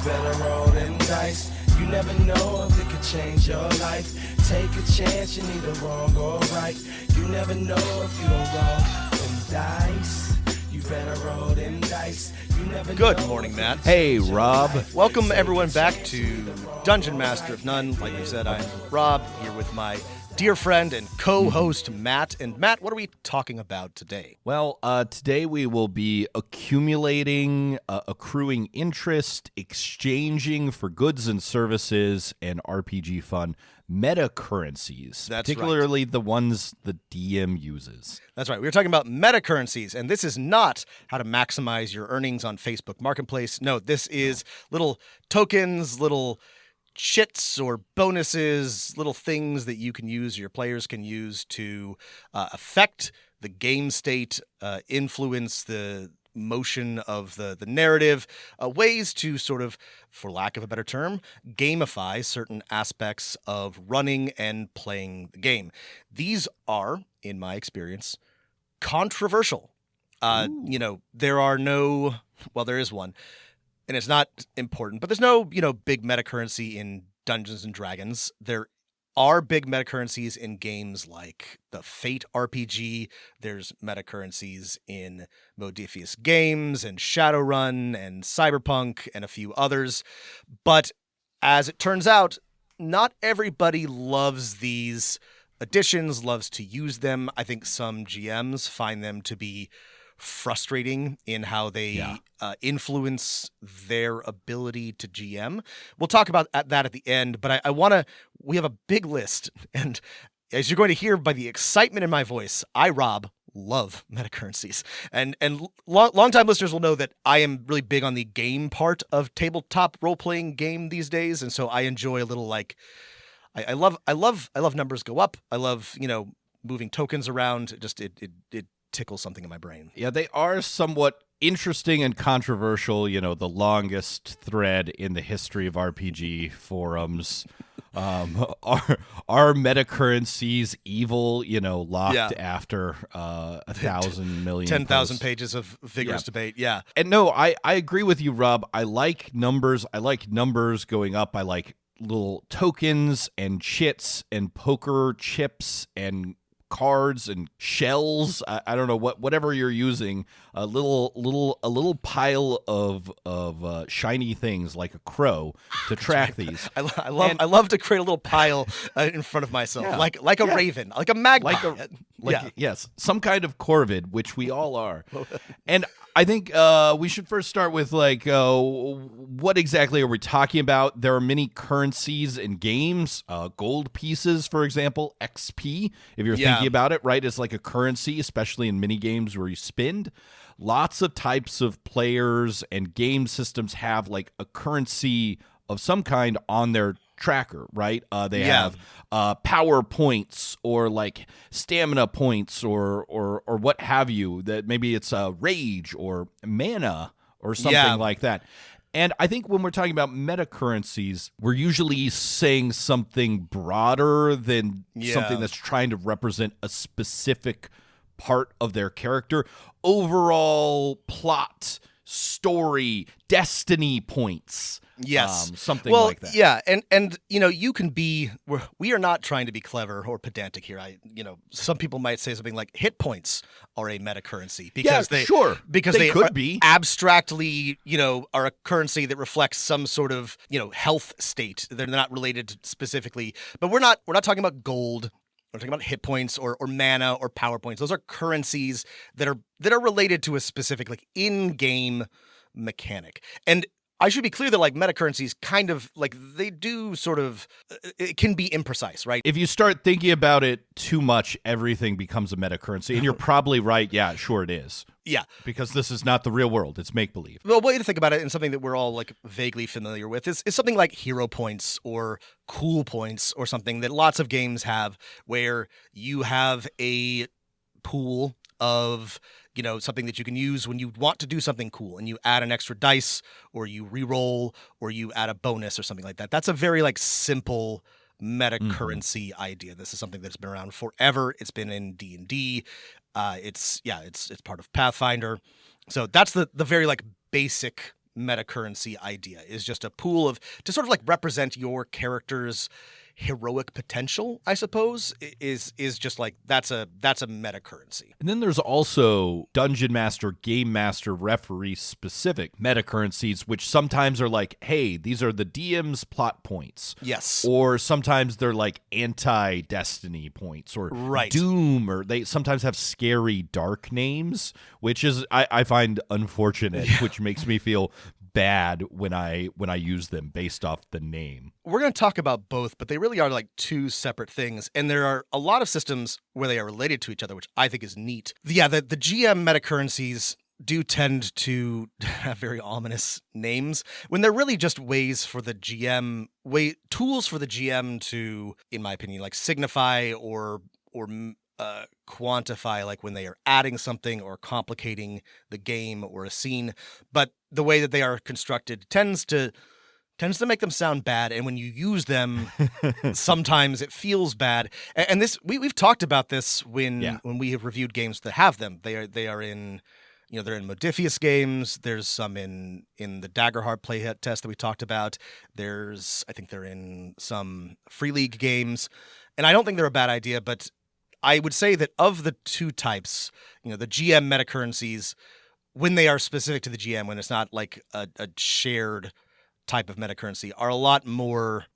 You better roll them dice. You never know if it could change your life. Take a chance, you're neither wrong or right. You never know if you don't roll them dice. You better roll them dice. You never Good know morning, if Matt. it could Hey, change your Rob. life. Welcome everyone back to Dungeon Master of None. Like you said, I'm Rob, here with my dear friend and co-host Matt. And Matt, what are we talking about today? Well, today we will be accumulating, accruing interest, exchanging for goods and services, and RPG fun metacurrencies. That's particularly the ones the DM uses. That's right. We were talking about metacurrencies, and this is not how to maximize your earnings on Facebook Marketplace. No, this is little tokens, little shits or bonuses, little things that you can use, your players can use to affect the game state, influence the motion of the narrative, ways to sort of, for lack of a better term, gamify certain aspects of running and playing the game. These are, in my experience, controversial. There are no, well, there is one, and it's not important, but there's no, big metacurrency in Dungeons and Dragons. There are big metacurrencies in games like the Fate RPG. There's metacurrencies in Modiphius Games and Shadowrun and Cyberpunk and a few others. But as it turns out, not everybody loves these additions, loves to use them. I think some GMs find them to be frustrating in how they influence their ability to GM. We'll talk about that at the end, but we have a big list, and as you're going to hear by the excitement in my voice, Rob, love metacurrencies. And long-time listeners will know that I am really big on the game part of tabletop role-playing game these days, and so I enjoy a little, I love numbers go up. I love, moving tokens around. It tickles something in my brain. Yeah, they are somewhat interesting and controversial. The longest thread in the history of RPG forums. Are metacurrencies evil? Locked after 1,000 million, 10,000 pages of vigorous debate. Yeah, and no, I agree with you, Rob. I like numbers. I like numbers going up. I like little tokens and chits and poker chips and cards and shells. I don't know whatever you're using. A little pile of shiny things like a crow to track these. I love to create a little pile in front of myself, like a raven, like a magpie. Yes, some kind of corvid, which we all are. And I think we should first start with what exactly are we talking about? There are many currencies in games. Gold pieces, for example, XP. If you're thinking about it, right, it's like a currency, especially in mini games where you spend. Lots of types of players and game systems have like a currency of some kind on their tracker, right? They have power points or like stamina points or what have you. That maybe it's rage or mana or something like that. And I think when we're talking about metacurrencies, we're usually saying something broader than something that's trying to represent a specific part of their character. Overall plot, story, destiny points. Yes. Something like that. Yeah. And you can be, we are not trying to be clever or pedantic here. Some people might say something like hit points are a metacurrency because they could be abstractly, are a currency that reflects some sort of, health state. They're not related specifically, but we're not talking about gold. We're talking about hit points or mana or power points. Those are currencies that are related to a specific in-game mechanic. And I should be clear that metacurrencies kind of they do sort of, it can be imprecise, right? If you start thinking about it too much, everything becomes a metacurrency. And you're probably right. Yeah, sure it is. Yeah. Because this is not the real world. It's make-believe. Well, a way to think about it, and something that we're all vaguely familiar with, is something like hero points or cool points or something that lots of games have, where you have a pool of something that you can use when you want to do something cool, and you add an extra dice or you re-roll or you add a bonus or something like that. That's a very simple metacurrency idea. This is something that's been around forever. It's been in D&D. It's part of Pathfinder. So that's the very basic metacurrency idea, is just a pool of, to sort of like represent your character's heroic potential, I suppose, is just like that's a metacurrency. And then there's also Dungeon Master, Game Master, Referee specific metacurrencies, which sometimes are like, hey, these are the DM's plot points. Yes. Or sometimes they're like anti-Destiny points or Right. Doom, or they sometimes have scary dark names, which is I find unfortunate, which makes me feel bad when I use them based off the name. We're going to talk about both, but they really are like two separate things. And there are a lot of systems where they are related to each other, which I think is neat. The GM metacurrencies do tend to have very ominous names when they're really just ways for the GM, tools for the GM to, in my opinion, like signify or quantify, like when they are adding something or complicating the game or a scene. But the way that they are constructed tends to make them sound bad, and when you use them, sometimes it feels bad. And this we've talked about this when we have reviewed games that have them. They are in, they're in Modifius games. There's some in the Daggerheart play test that we talked about. I think they're in some Free League games, and I don't think they're a bad idea. But I would say that of the two types, the GM metacurrencies, when they are specific to the GM, when it's not like a shared type of metacurrency, are a lot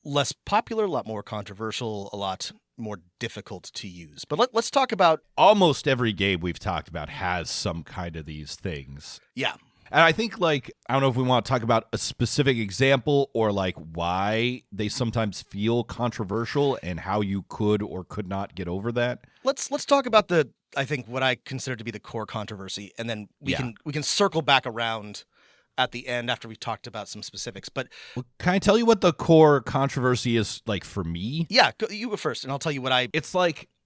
less popular, a lot more controversial, a lot more difficult to use. But let's talk about... Almost every game we've talked about has some kind of these things. Yeah. And I think, I don't know if we want to talk about a specific example or, why they sometimes feel controversial and how you could or could not get over that. Let's talk about I think what I consider to be the core controversy, and then we can circle back around at the end after we've talked about some specifics. But can I tell you what the core controversy is for me? Yeah, you go first, and I'll tell you what It's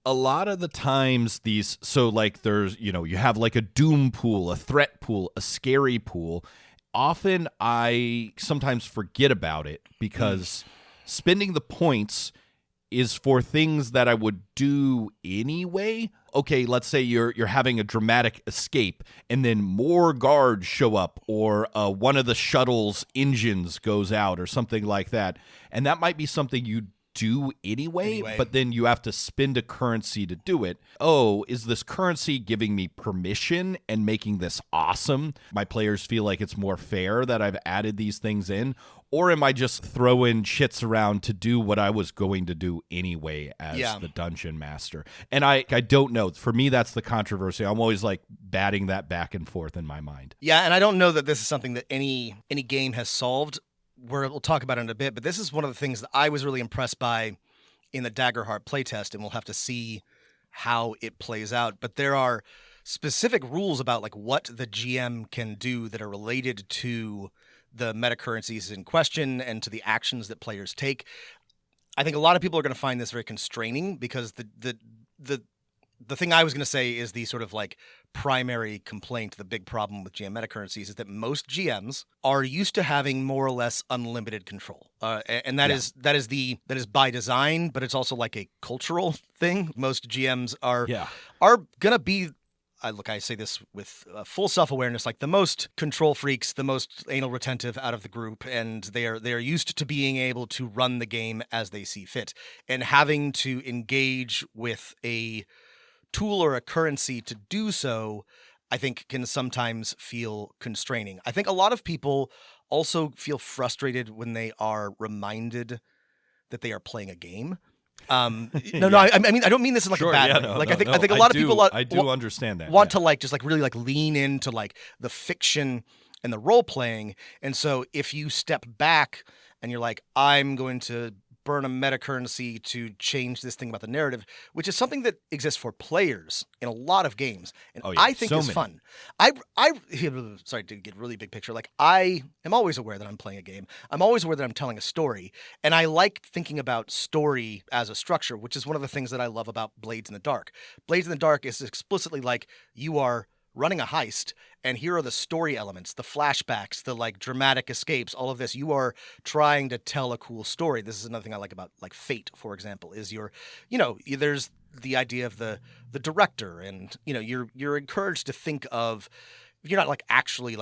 a lot of the times there's, you have a doom pool, a threat pool, a scary pool. Often I sometimes forget about it because spending the points is for things that I would do anyway. Okay, let's say you're having a dramatic escape and then more guards show up, or one of the shuttle's engines goes out or something like that. And that might be something you do anyway, but then you have to spend a currency to do it. Oh, is this currency giving me permission and making this awesome? My players feel like it's more fair that I've added these things in, or am I just throwing shits around to do what I was going to do anyway as the dungeon master? And I don't know. For me, that's the controversy. I'm always batting that back and forth in my mind. Yeah, and I don't know that this is something that any game has solved. We'll talk about it in a bit, but this is one of the things that I was really impressed by in the Daggerheart playtest, and we'll have to see how it plays out. But there are specific rules about what the GM can do that are related to the metacurrencies in question and to the actions that players take. I think a lot of people are going to find this very constraining because the thing I was going to say is the sort of primary complaint, the big problem with GM metacurrencies is that most GMs are used to having more or less unlimited control. And that is by design, but it's also a cultural thing. Most GMs are going to be, I say this with full self-awareness, the most control freaks, the most anal retentive out of the group, and they are used to being able to run the game as they see fit. And having to engage with a tool or a currency to do so, I think can sometimes feel constraining. I think a lot of people also feel frustrated when they are reminded that they are playing a game. I mean, I don't mean this in a bad way. I think a lot of people I do understand that. Want to just really lean into the fiction and the role playing. And so if you step back and you're I'm going to burn a metacurrency to change this thing about the narrative, which is something that exists for players in a lot of games, and I think is fun. I sorry to get really big picture. I am always aware that I'm playing a game. I'm always aware that I'm telling a story, and I like thinking about story as a structure, which is one of the things that I love about Blades in the Dark. Blades in the Dark is explicitly you are running a heist, and here are the story elements, the flashbacks, the dramatic escapes, all of this. You are trying to tell a cool story. This is another thing I like about Fate, for example, is there's the idea of the director, and you're encouraged to think of, you're not actually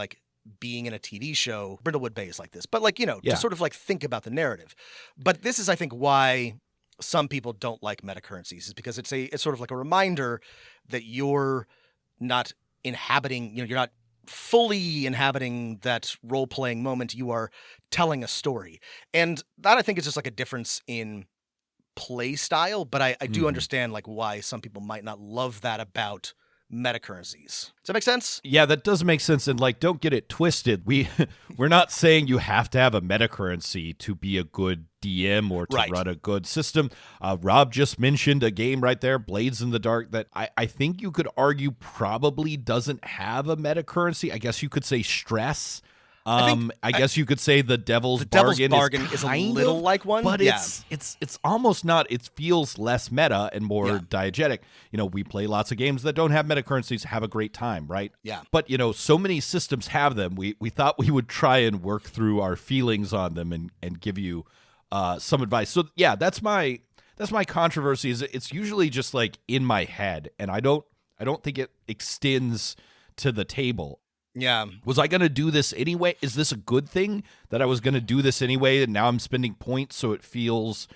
being in a TV show. Brindlewood Bay is like this, but like, Yeah. to sort of like think about the narrative. But this is, I think, why some people don't like metacurrencies, is because it's sort of like a reminder that you're not inhabiting, you're not fully inhabiting that role-playing moment. You are telling a story. And that, I think, is just like a difference in play style, but I do understand like why some people might not love that about metacurrencies. Does that make sense? Yeah, that does make sense. And like, don't get it twisted. We're not saying you have to have a metacurrency to be a good DM or to run a good system. Rob just mentioned a game right there, Blades in the Dark, that I think you could argue probably doesn't have a metacurrency. I guess you could say stress. I guess you could say the Devil's Bargain is a little like one, but it's almost not. It feels less meta and more diegetic. We play lots of games that don't have metacurrencies, have a great time, right? Yeah. But so many systems have them. We thought we would try and work through our feelings on them and give you some advice. So yeah, that's my controversy. Is it's usually just like in my head, and I don't think it extends to the table. Yeah. Was I going to do this anyway? Is this a good thing that I was going to do this anyway, and now I'm spending points, so it feels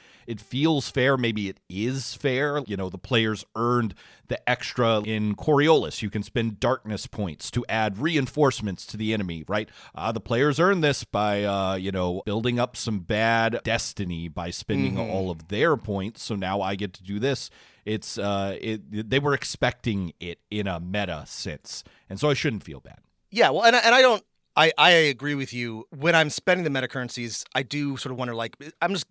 fair? Maybe it is fair. The players earned the extra in Coriolis. You can spend darkness points to add reinforcements to the enemy, right? The players earned this by, building up some bad destiny by spending all of their points, so now I get to do this. They were expecting it in a meta sense, and so I shouldn't feel bad. Yeah, well, and I agree with you. When I'm spending the metacurrencies, I do sort of wonder, like, was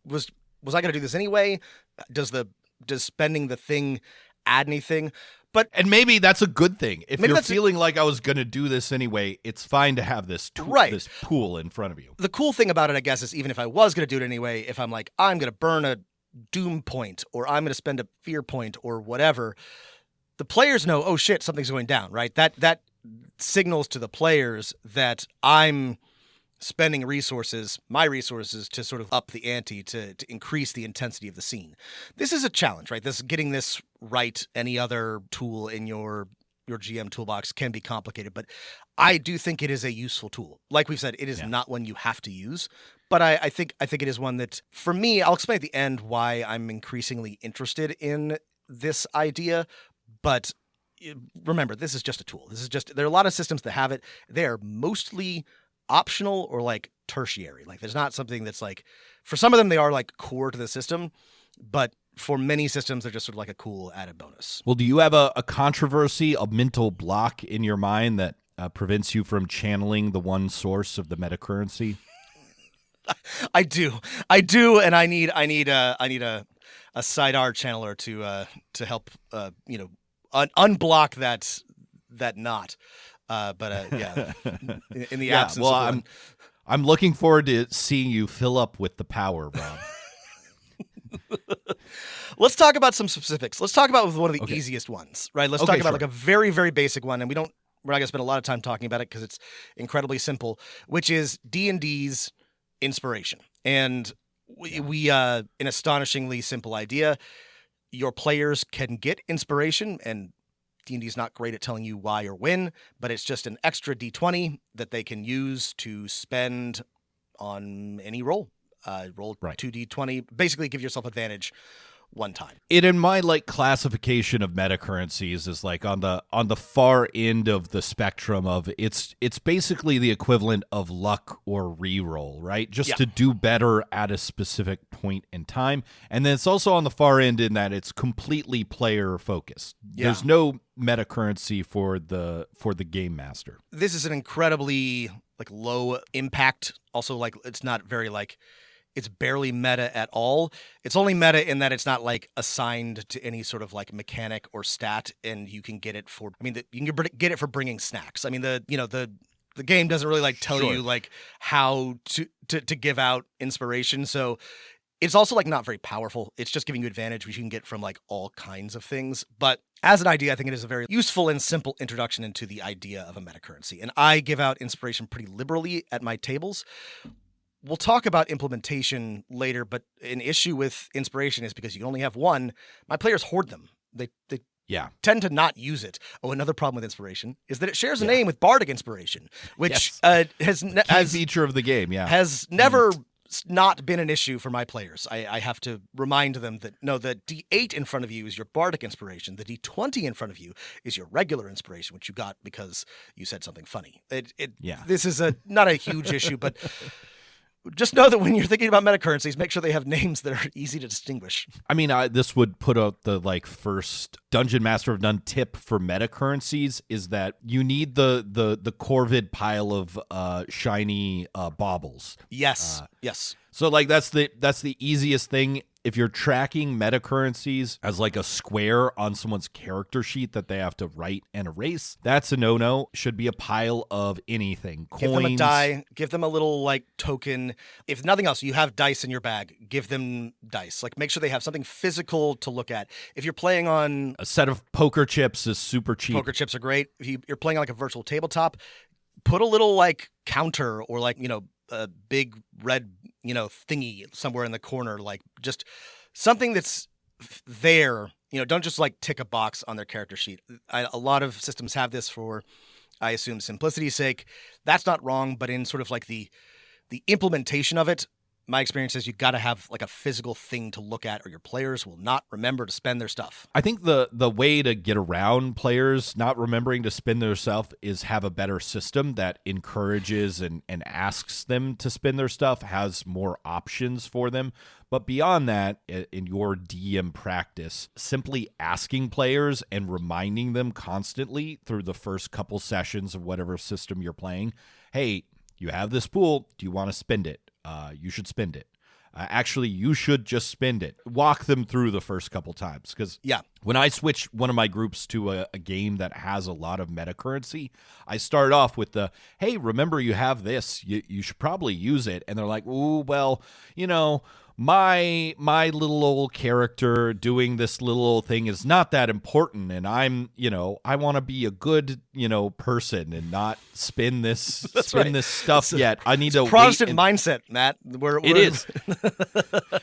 I going to do this anyway? Does spending the thing add anything? And maybe that's a good thing. If you're feeling like I was going to do this anyway, it's fine to have this this pool in front of you. The cool thing about it, I guess, is even if I was going to do it anyway, if I'm like, I'm going to burn a doom point, or I'm going to spend a fear point, or whatever, the players know, oh shit, something's going down, right? That signals to the players that I'm spending my resources to sort of up the ante, to increase the intensity of the scene. This is a challenge, right? Getting this right. Any other tool in your GM toolbox can be complicated, but I do think it is a useful tool. Like we've said, it is not one you have to use, but I think it is one that, for me, I'll explain at the end why I'm increasingly interested in this idea, but remember, this is just a tool. There are a lot of systems that have it. They're mostly optional or like tertiary. Like, there's not something that's like, for some of them, they are like core to the system, but for many systems, they're just sort of like a cool added bonus. Well, do you have a controversy, a mental block in your mind that prevents you from channeling the one source of the metacurrency? I do, and I need a sidear channeler to help unblock that knot. But in the absence of one. I'm looking forward to seeing you fill up with the power, Rob. Let's talk about some specifics. Let's talk about one of the easiest ones, right? Let's talk about like a very, very basic one, and we're not going to spend a lot of time talking about it because it's incredibly simple, which is D&D's inspiration. And we an astonishingly simple idea. Your players can get inspiration, and D&D is not great at telling you why or when, but it's just an extra D20 that they can use to spend on any roll. Roll 2D20, basically give yourself advantage one time. It, in my like classification of metacurrencies, is like on the far end of the spectrum of it's basically the equivalent of luck or reroll, right? Just to do better at a specific point in time. And then it's also on the far end in that it's completely player focused. There's no metacurrency for the game master. This is an incredibly like low impact. Also, like, it's not very like, it's barely meta at all. It's only meta in that it's not like assigned to any sort of like mechanic or stat, and you can get it for. I mean, you can get it for bringing snacks. I mean, the game doesn't really like tell you like how to give out inspiration. So it's also like not very powerful. It's just giving you advantage, which you can get from like all kinds of things. But as an idea, I think it is a very useful and simple introduction into the idea of a metacurrency. And I give out inspiration pretty liberally at my tables. We'll talk about implementation later, but an issue with inspiration is because you only have one. My players hoard them. They Yeah. tend to not use it. Oh, another problem with inspiration is that it shares a name with bardic inspiration, which has Key feature of the game, has never not been an issue for my players. I have to remind them that no, the D8 in front of you is your bardic inspiration. The D20 in front of you is your regular inspiration, which you got because you said something funny. This is not a huge issue, but just know that when you're thinking about metacurrencies, make sure they have names that are easy to distinguish. I mean, this would put out the first Dungeon Master of None tip for metacurrencies is that you need the Corvid pile of shiny baubles. Yes. Yes. So that's the easiest thing. If you're tracking metacurrencies as a square on someone's character sheet that they have to write and erase, that's a no-no. Should be a pile of anything. Coins. Give them a die. Give them a little token. If nothing else, you have dice in your bag. Give them dice. Make sure they have something physical to look at. If you're playing on a set of poker chips is super cheap. Poker chips are great. If you're playing on a virtual tabletop, put a little counter or a big red thingy somewhere in the corner, just something that's there. Don't just tick a box on their character sheet. A lot of systems have this for, I assume, simplicity's sake. That's not wrong, but in sort of the implementation of it, my experience is you got to have a physical thing to look at, or your players will not remember to spend their stuff. I think the way to get around players not remembering to spend their stuff is have a better system that encourages and asks them to spend their stuff, has more options for them. But beyond that, in your DM practice, simply asking players and reminding them constantly through the first couple sessions of whatever system you're playing, hey, you have this pool. Do you want to spend it? You should spend it. Actually, you should just spend it. Walk them through the first couple times. Because when I switch one of my groups to a game that has a lot of metacurrency, I start off with hey, remember you have this. You should probably use it. And they're like, ooh, well, my little old character doing this little old thing is not that important, and I want to be a good, person and not spin this this stuff yet. I need to Protestant mindset, Matt. It is.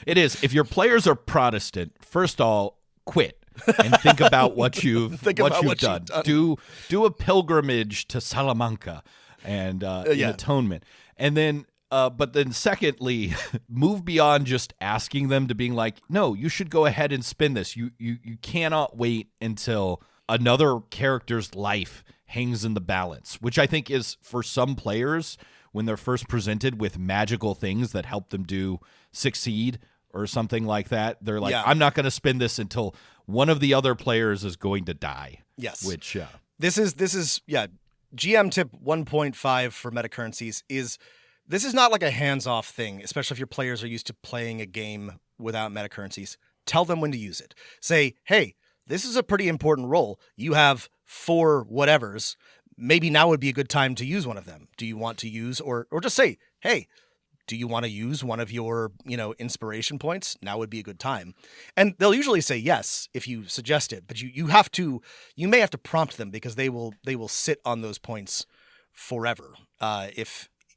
It is. If your players are Protestant, first of all, quit and think about what you've done. Do a pilgrimage to Salamanca and in atonement, and then. But then secondly, move beyond just asking them to being like, no, you should go ahead and spin this. You cannot wait until another character's life hangs in the balance, which I think is for some players when they're first presented with magical things that help them succeed or something like that. They're like, I'm not going to spin this until one of the other players is going to die. Yes. Which this is GM tip 1.5 for metacurrencies is this is not a hands-off thing, especially if your players are used to playing a game without metacurrencies. Tell them when to use it. Say, hey, this is a pretty important role. You have 4 whatevers. Maybe now would be a good time to use one of them. Do you want to use, or just say, hey, do you want to use one of your, inspiration points? Now would be a good time. And they'll usually say yes if you suggest it, but you may have to prompt them because they will sit on those points forever.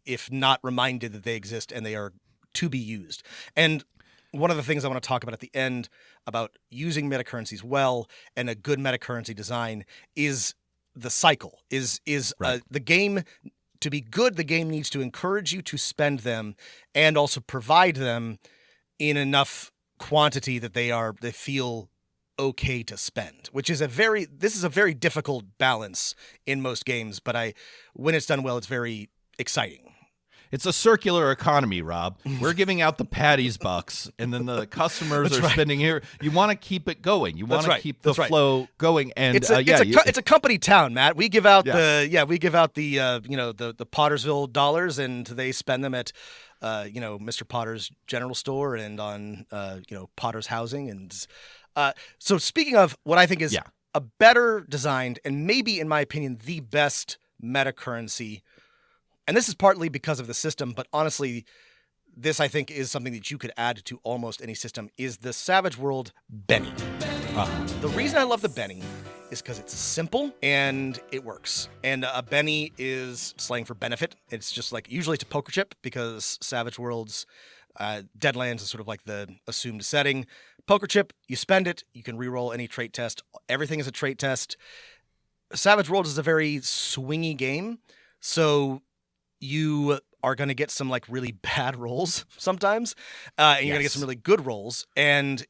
If not reminded that they exist and they are to be used. And one of the things I want to talk about at the end about using metacurrencies well and a good metacurrency design is the cycle. Right. The game, to be good, the game needs to encourage you to spend them and also provide them in enough quantity that they feel okay to spend, which is this is a very difficult balance in most games, but when it's done well, it's very exciting. It's a circular economy, Rob. We're giving out the Patty's bucks, and then the customers are spending here. You want to keep it going. You want to keep the flow going. And it's a company town, Matt. We give out the Pottersville dollars, and they spend them at Mr. Potter's general store and on Potter's housing. And so speaking of what I think is a better designed and maybe, in my opinion, the best metacurrency. And this is partly because of the system, but honestly, this I think is something that you could add to almost any system, is the Savage World Benny. The reason I love the Benny is because it's simple and it works. And a Benny is slang for benefit. It's just usually it's a poker chip because Savage Worlds, Deadlands is sort of like the assumed setting. Poker chip, you spend it, you can reroll any trait test. Everything is a trait test. Savage Worlds is a very swingy game, so you are going to get some like really bad rolls sometimes, and you're going to get some really good rolls. And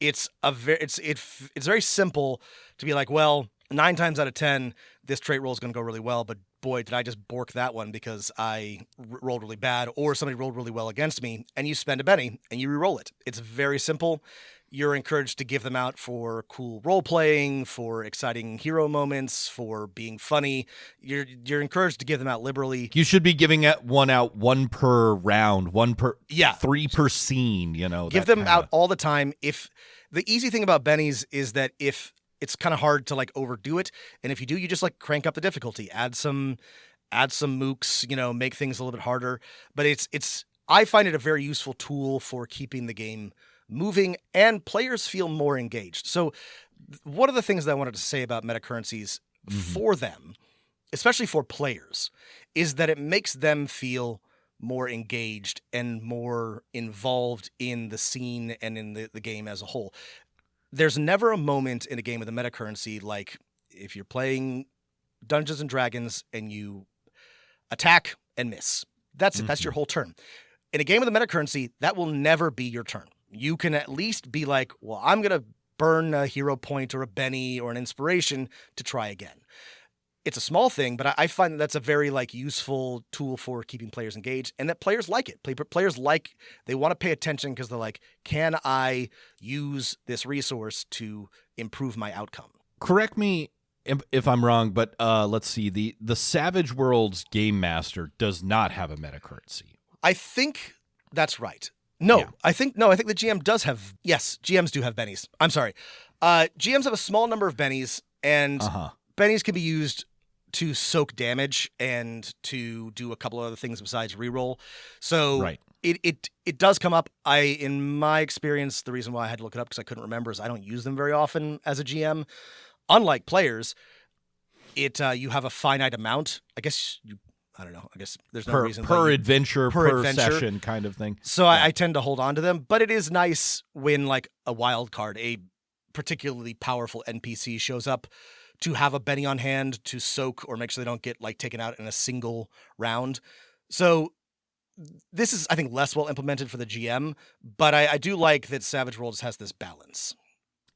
it's very simple to be like, well, 9 times out of 10, this trait roll is going to go really well, but boy, did I just bork that one because I rolled really bad, or somebody rolled really well against me, and you spend a Benny and you re-roll it. It's very simple. You're encouraged to give them out for cool role playing, for exciting hero moments, for being funny. You're encouraged to give them out liberally. You should be giving one out 1 per round, 3 per scene. Give them out all the time. If the easy thing about bennies is that if it's kind of hard to like overdo it, and if you do, you just like crank up the difficulty, add some mooks, make things a little bit harder. But I find it a very useful tool for keeping the game moving, and players feel more engaged. So one of the things that I wanted to say about Metacurrencies for them, especially for players, is that it makes them feel more engaged and more involved in the scene and in the game as a whole. There's never a moment in a game with a metacurrency like if you're playing Dungeons and Dragons and you attack and miss. That's it. That's your whole turn. In a game with a metacurrency, that will never be your turn. You can at least be like, well, I'm going to burn a hero point or a Benny or an inspiration to try again. It's a small thing, but I find that that's a very like useful tool for keeping players engaged, and that players like it. Players they want to pay attention because they're like, can I use this resource to improve my outcome? Correct me if I'm wrong, but let's see. The Savage Worlds Game Master does not have a metacurrency. I think that's right. No, yeah. I think the GM does have. Yes, GMs do have bennies. I'm sorry. GMs have a small number of bennies, and bennies can be used to soak damage and to do a couple of other things besides reroll. So it does come up. In my experience, the reason why I had to look it up because I couldn't remember is I don't use them very often as a GM. Unlike players, you have a finite amount. I don't know. I guess there's no reason per adventure, per session kind of thing. So I tend to hold on to them, but it is nice when like a wild card, a particularly powerful NPC shows up to have a Benny on hand to soak or make sure they don't get like taken out in a single round. So this is, I think, less well implemented for the GM, but I do like that Savage Worlds has this balance.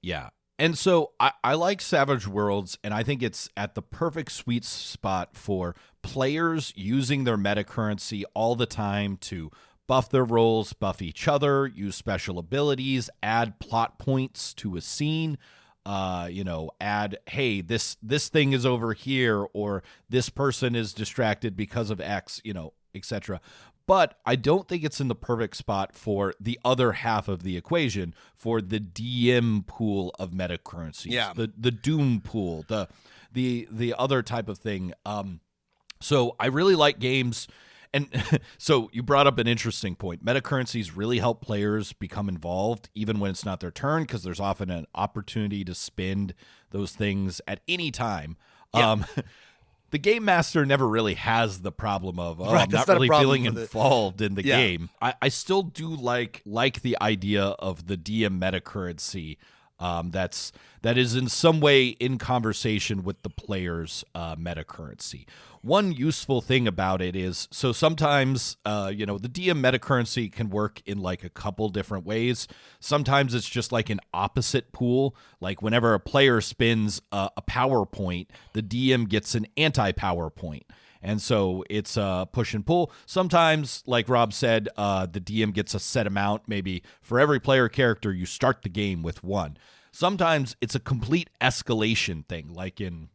Yeah. And so I like Savage Worlds, and I think it's at the perfect sweet spot for players using their metacurrency all the time to buff their rolls, buff each other, use special abilities, add plot points to a scene, add, hey, this thing is over here, or this person is distracted because of X, etc. But I don't think it's in the perfect spot for the other half of the equation, for the DM pool of metacurrencies, the Doom pool, the other type of thing. So I really like games. And so you brought up an interesting point. Metacurrencies really help players become involved, even when it's not their turn, because there's often an opportunity to spend those things at any time. Yeah. The Game Master never really has the problem of, I'm not really feeling involved in the game. I still do like the idea of the DM metacurrency that is in some way in conversation with the player's metacurrency. One useful thing about it is, so sometimes, the DM metacurrency can work in like a couple different ways. Sometimes it's just like an opposite pool. Like whenever a player spends a power point, the DM gets an anti-power point. And so it's a push and pull. Sometimes, like Rob said, the DM gets a set amount. Maybe for every player character, you start the game with one. Sometimes it's a complete escalation thing, like in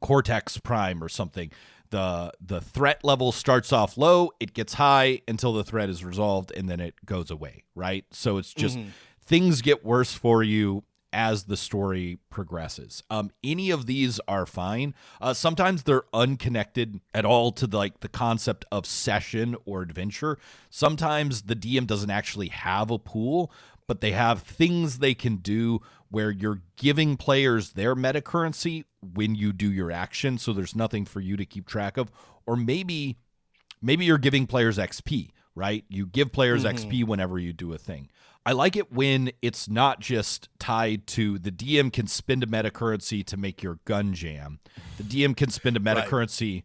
Cortex Prime or something. The threat level starts off low, it gets high until the threat is resolved, and then it goes away, right? So it's just things get worse for you as the story progresses. Any of these are fine. Sometimes they're unconnected at all to the concept of session or adventure. Sometimes the DM doesn't actually have a pool, but they have things they can do where you're giving players their metacurrency when you do your action, so there's nothing for you to keep track of. Or maybe you're giving players XP, right? You give players XP whenever you do a thing. I like it when it's not just tied to the DM can spend a meta currency to make your gun jam. The DM can spend a meta currency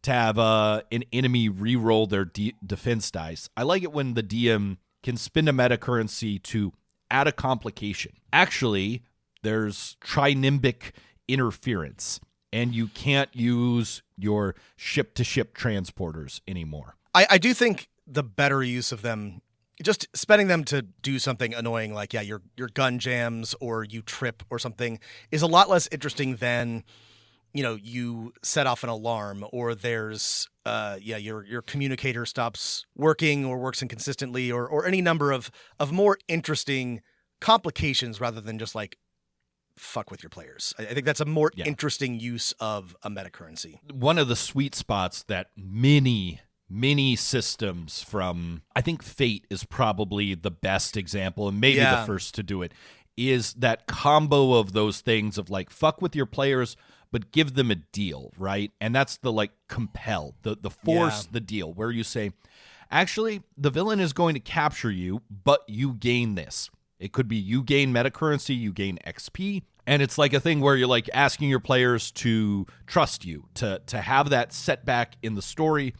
to have an enemy re-roll their defense dice. I like it when the DM can spend a meta currency to add a complication. Actually, there's trinimbic interference, and you can't use your ship-to-ship transporters anymore. I do think the better use of them, just spending them to do something annoying like, your gun jams or you trip or something, is a lot less interesting than, you set off an alarm or there's, your communicator stops working or works inconsistently or any number of more interesting complications rather than just like fuck with your players. I think that's a more interesting use of a meta currency. One of the sweet spots that many systems from, I think Fate is probably the best example and maybe the first to do it, is that combo of those things of like fuck with your players but give them a deal, right? And that's the like compel, the force the deal, where you say, actually, the villain is going to capture you, but you gain this. It could be you gain meta currency, you gain XP, and it's like a thing where you're like asking your players to trust you, to have that setback in the story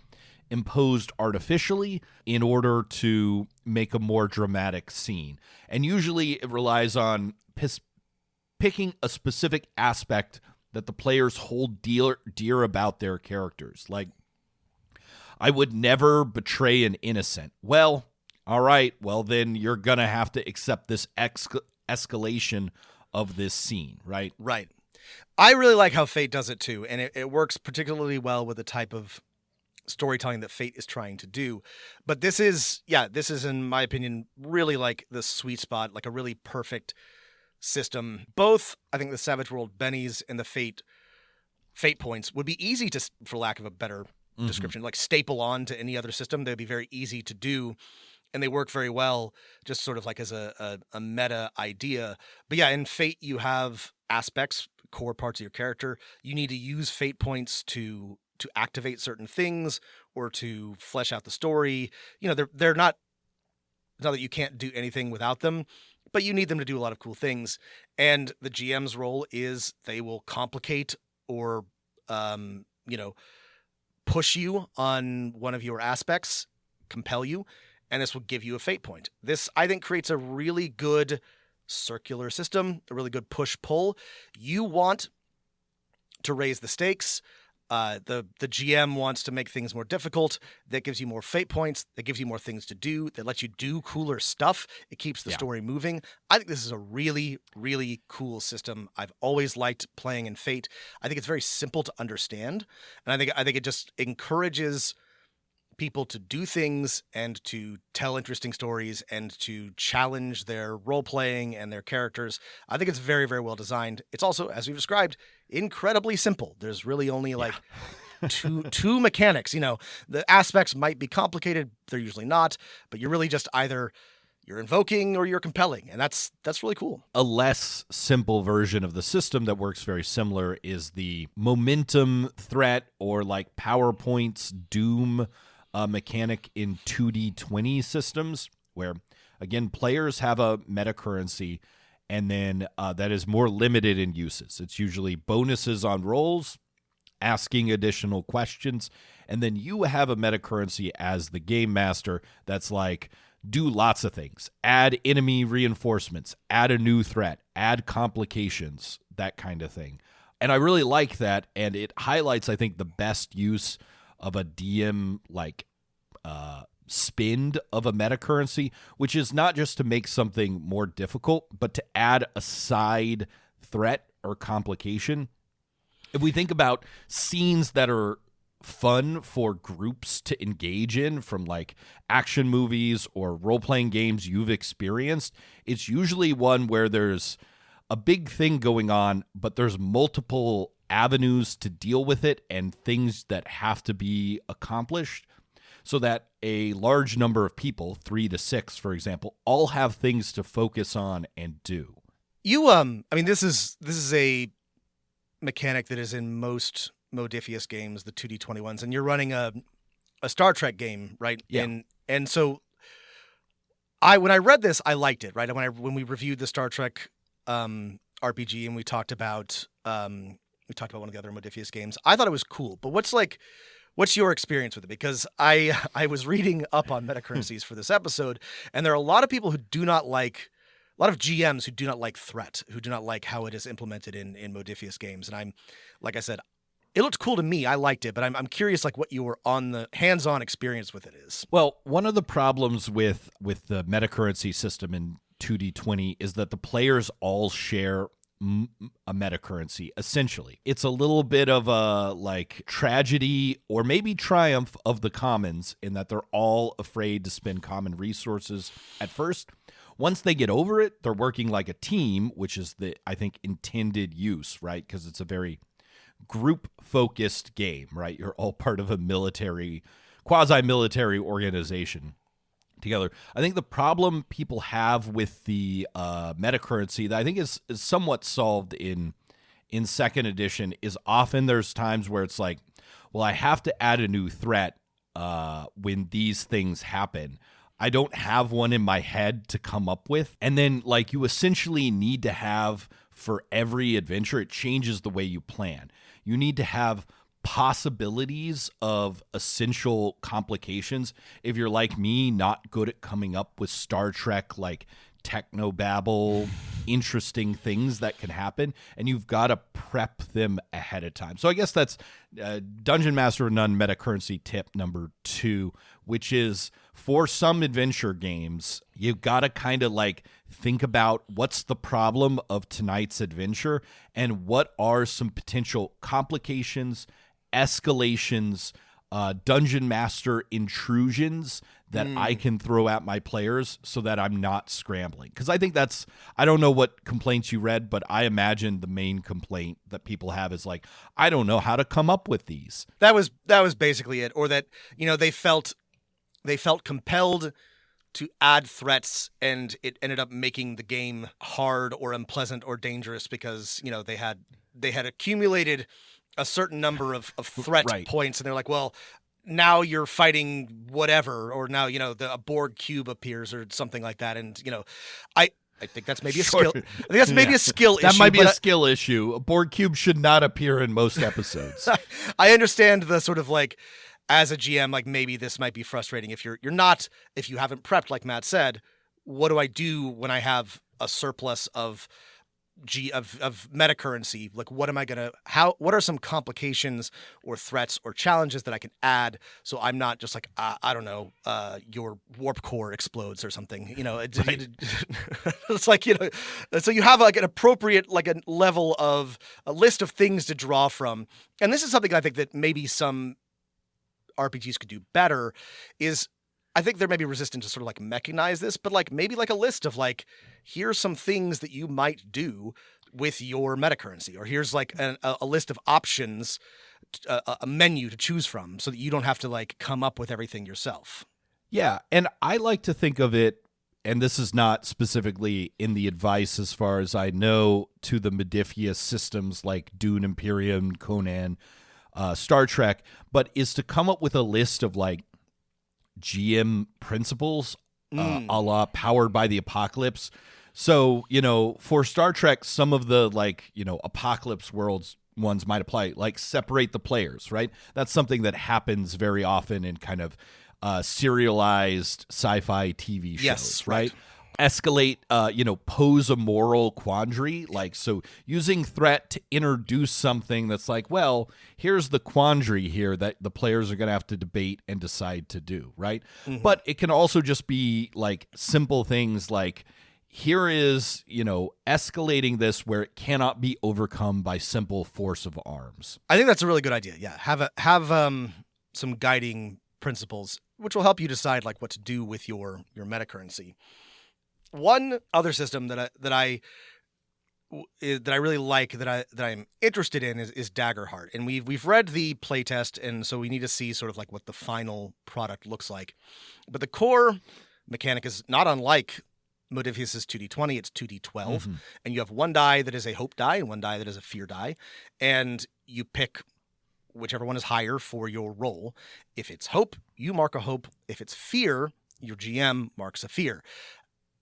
imposed artificially in order to make a more dramatic scene. And usually it relies on picking a specific aspect that the players hold dear about their characters. Like, I would never betray an innocent. Well, all right, well then you're going to have to accept this escalation of this scene, right? Right. I really like how Fate does it too, and it works particularly well with the type of storytelling that Fate is trying to do. But this is in my opinion really like the sweet spot, like a really perfect system. Both, I think, the Savage World bennies and the Fate points would be easy to, for lack of a better description, like staple on to any other system. They'd be very easy to do, and they work very well just sort of like as a meta idea. But yeah, in Fate you have aspects, core parts of your character. You need to use Fate points to activate certain things or to flesh out the story. They're not that you can't do anything without them, but you need them to do a lot of cool things. And the GM's role is they will complicate or, push you on one of your aspects, compel you, and this will give you a Fate point. This, I think, creates a really good circular system, a really good push-pull. You want to raise the stakes. The GM wants to make things more difficult. That gives you more Fate points. That gives you more things to do. That lets you do cooler stuff. It keeps the story moving. I think this is a really, really cool system. I've always liked playing in Fate. I think it's very simple to understand, and I think it just encourages people to do things and to tell interesting stories and to challenge their role playing and their characters. I think it's very, very well designed. It's also, as we've described, incredibly simple. There's really only like two mechanics. The aspects might be complicated. They're usually not, but you're really just either you're invoking or you're compelling. And that's really cool. A less simple version of the system that works very similar is the momentum threat or like PowerPoint's Doom mechanic in 2D20 systems, where again players have a meta currency, and then that is more limited in uses. It's usually bonuses on rolls, asking additional questions, and then you have a meta currency as the game master that's like do lots of things, add enemy reinforcements, add a new threat, add complications, that kind of thing. And I really like that, and it highlights, I think, the best use of a DM like spend of a meta currency, which is not just to make something more difficult, but to add a side threat or complication. If we think about scenes that are fun for groups to engage in from like action movies or role-playing games you've experienced, it's usually one where there's a big thing going on, but there's multiple avenues to deal with it and things that have to be accomplished so that a large number of people, 3 to 6, for example, all have things to focus on and do. This is a mechanic that is in most Modifius games, the 2D21s, and you're running a Star Trek game, right? Yeah. And And so when I read this, I liked it, right? When we reviewed the Star Trek RPG and we talked about one of the other Modiphius games, I thought it was cool. But what's your experience with it? Because I was reading up on Metacurrencies for this episode, and there are a lot of people who do not like, a lot of GMs who do not like threat, who do not like how it is implemented in Modiphius games. And like I said, it looked cool to me. I liked it, but I'm curious like what your hands-on experience with it is. Well, one of the problems with the metacurrency system in 2D20 is that the players all share a metacurrency. Essentially, it's a little bit of a like tragedy or maybe triumph of the commons in that they're all afraid to spend common resources at first. Once they get over it, they're working like a team, which is the, I think, intended use, right? Because it's a very group-focused game, right? You're all part of a quasi-military organization together. I think the problem people have with the metacurrency that I think is somewhat solved in second edition is often there's times where it's like, well, I have to add a new threat when these things happen. I don't have one in my head to come up with. And then like you essentially need to have for every adventure, it changes the way you plan. You need to have possibilities of essential complications. If you're like me, not good at coming up with Star Trek, like technobabble, interesting things that can happen, and you've got to prep them ahead of time. So I guess that's Dungeon Master of None metacurrency tip number 2, which is for some adventure games, you've got to kind of like think about what's the problem of tonight's adventure and what are some potential complications, escalations, dungeon master intrusions that I can throw at my players so that I'm not scrambling. Because I think I don't know what complaints you read, but I imagine the main complaint that people have is like, I don't know how to come up with these. That was basically it. Or that, they felt compelled to add threats, and it ended up making the game hard or unpleasant or dangerous because, they had accumulated a certain number of threat points, and they're like, well, now you're fighting whatever, or now, a Borg cube appears or something like that. And, I think that's maybe a skill. I think that's maybe a skill issue. That might be a skill issue. A Borg cube should not appear in most episodes. I understand the sort of like, as a GM, like maybe this might be frustrating if you haven't prepped, like Matt said. What do I do when I have a surplus of metacurrency? Like, what are some complications or threats or challenges that I can add so I'm not just like, I don't know, your warp core explodes or something, it's like, so you have like an appropriate, like a level of a list of things to draw from. And this is something I think that maybe some RPGs could do better is, I think there may be resistant to sort of like mechanize this, but like maybe like a list of like, here's some things that you might do with your metacurrency, or here's like a list of options, a menu to choose from so that you don't have to like come up with everything yourself. Yeah. And I like to think of it, and this is not specifically in the advice as far as I know to the Modiphius systems like Dune, Imperium, Conan, Star Trek, but is to come up with a list of like GM principles a la Powered by the Apocalypse. So, for Star Trek, some of the like, Apocalypse worlds ones might apply, like separate the players, right? That's something that happens very often in kind of serialized sci-fi TV shows, yes, right? Escalate, pose a moral quandary. Like, so using threat to introduce something that's like, well, here's the quandary here that the players are going to have to debate and decide to do, right? Mm-hmm. But it can also just be like simple things like, here is, escalating this where it cannot be overcome by simple force of arms. I think that's a really good idea. Yeah. Have some guiding principles, which will help you decide like what to do with your metacurrency. One other system that I really like, that I'm interested in is Daggerheart, and we've read the playtest, and so we need to see sort of like what the final product looks like. But the core mechanic is not unlike Modiphius' 2d20. It's 2d12, and you have one die that is a hope die and one die that is a fear die, and you pick whichever one is higher for your roll. If it's hope, you mark a hope. If it's fear, your GM marks a fear.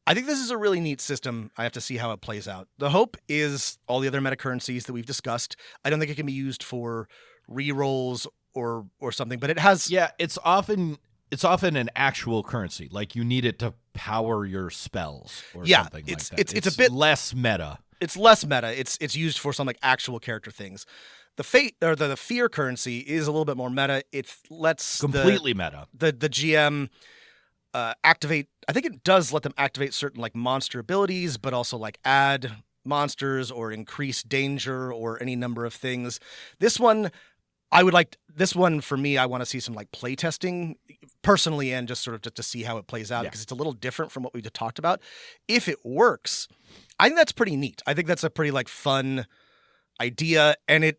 I think this is a really neat system. I have to see how it plays out. The hope is all the other metacurrencies that we've discussed. I don't think it can be used for rerolls or something, but it has. Yeah, it's often an actual currency. Like you need it to power your spells or something like that. It's a bit less meta. It's less meta. It's used for some like actual character things. The fate or the fear currency is a little bit more meta. It lets completely meta. The GM activate. I think it does let them activate certain like monster abilities, but also like add monsters or increase danger or any number of things. This one for me. I want to see some like play testing personally, and just sort of to see how it plays out because it's a little different from what we just talked about. If it works, I think that's pretty neat. I think that's a pretty like fun idea, and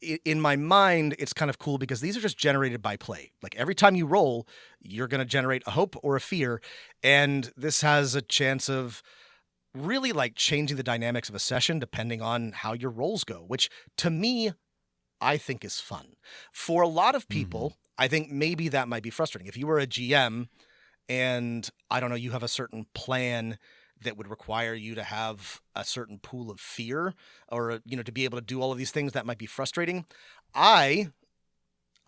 in my mind, it's kind of cool because these are just generated by play. Like every time you roll, you're going to generate a hope or a fear. And this has a chance of really like changing the dynamics of a session depending on how your rolls go, which to me, I think is fun. For a lot of people, I think maybe that might be frustrating. If you were a GM and I don't know, you have a certain plan that would require you to have a certain pool of fear or, to be able to do all of these things, that might be frustrating. I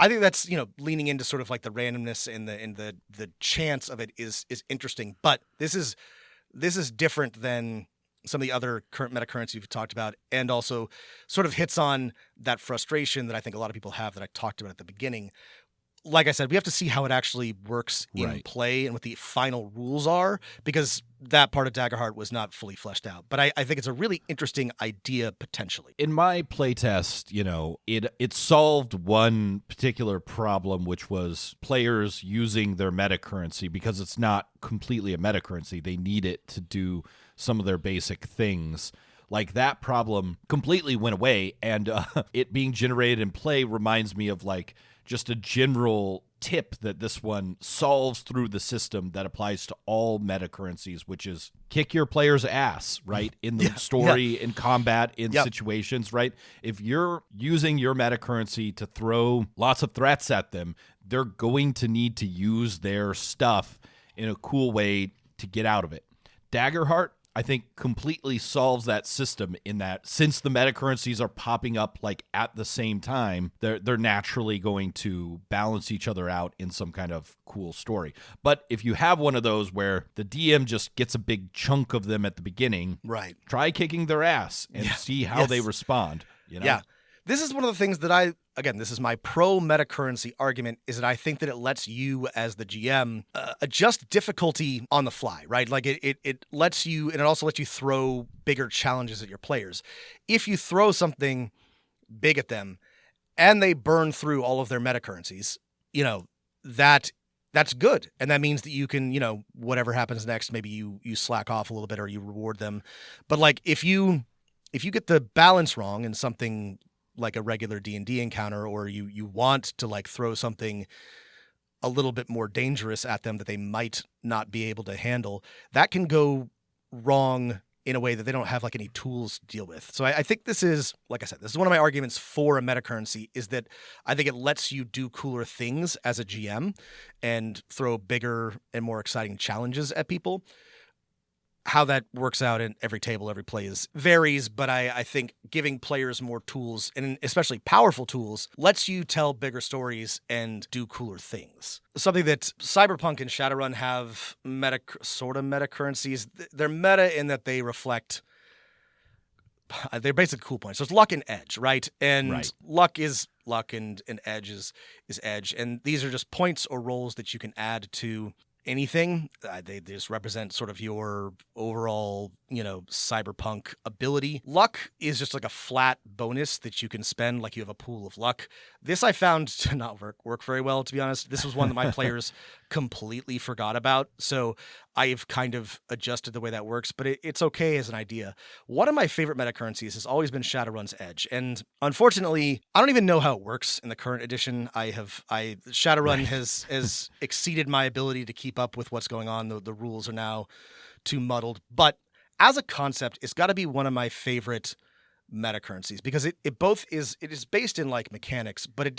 think that's, leaning into sort of like the randomness and the chance of it is interesting, but this is different than some of the other current metacurrencies we've talked about, and also sort of hits on that frustration that I think a lot of people have that I talked about at the beginning. Like I said, we have to see how it actually works in play and what the final rules are, because that part of Daggerheart was not fully fleshed out. But I think it's a really interesting idea potentially. In my playtest, it solved one particular problem, which was players using their metacurrency because it's not completely a metacurrency. They need it to do some of their basic things. Like that problem completely went away, and it being generated in play reminds me of like just a general tip that this one solves through the system that applies to all metacurrencies, which is kick your player's ass, right? In the story, in combat, in situations, right? If you're using your metacurrency to throw lots of threats at them, they're going to need to use their stuff in a cool way to get out of it. Daggerheart, I think, completely solves that system in that since the metacurrencies are popping up like at the same time, they're naturally going to balance each other out in some kind of cool story. But if you have one of those where the DM just gets a big chunk of them at the beginning, right? Try kicking their ass and see how they respond. Yeah. This is one of the things that this is my pro metacurrency argument, is that I think that it lets you as the GM adjust difficulty on the fly, right? Like it lets you, and it also lets you throw bigger challenges at your players. If you throw something big at them and they burn through all of their metacurrencies, that's good. And that means that you can, whatever happens next, maybe you slack off a little bit or you reward them. But like if you get the balance wrong in something like a regular D&D encounter, or you want to like throw something a little bit more dangerous at them that they might not be able to handle, that can go wrong in a way that they don't have like any tools to deal with. So I think this is, like I said, this is one of my arguments for a metacurrency, is that I think it lets you do cooler things as a GM and throw bigger and more exciting challenges at people. How that works out in every table, every play varies, but I think giving players more tools, and especially powerful tools, lets you tell bigger stories and do cooler things. Something that Cyberpunk and Shadowrun have sort of metacurrencies. They're meta in that they reflect, they're basically cool points. So it's luck and edge, right? And luck is luck, and edge is edge. And these are just points or rolls that you can add to anything. They just represent sort of your overall, cyberpunk ability. Luck is just like a flat bonus that you can spend, like you have a pool of luck. This I found to not work very well, to be honest. This was one that my players completely forgot about. So I've kind of adjusted the way that works, but it's okay as an idea. One of my favorite metacurrencies has always been Shadowrun's Edge. And unfortunately, I don't even know how it works in the current edition. Shadowrun has exceeded my ability to keep up with what's going on. The rules are now too muddled. But as a concept, it's got to be one of my favorite metacurrencies, because it is based in like mechanics, but it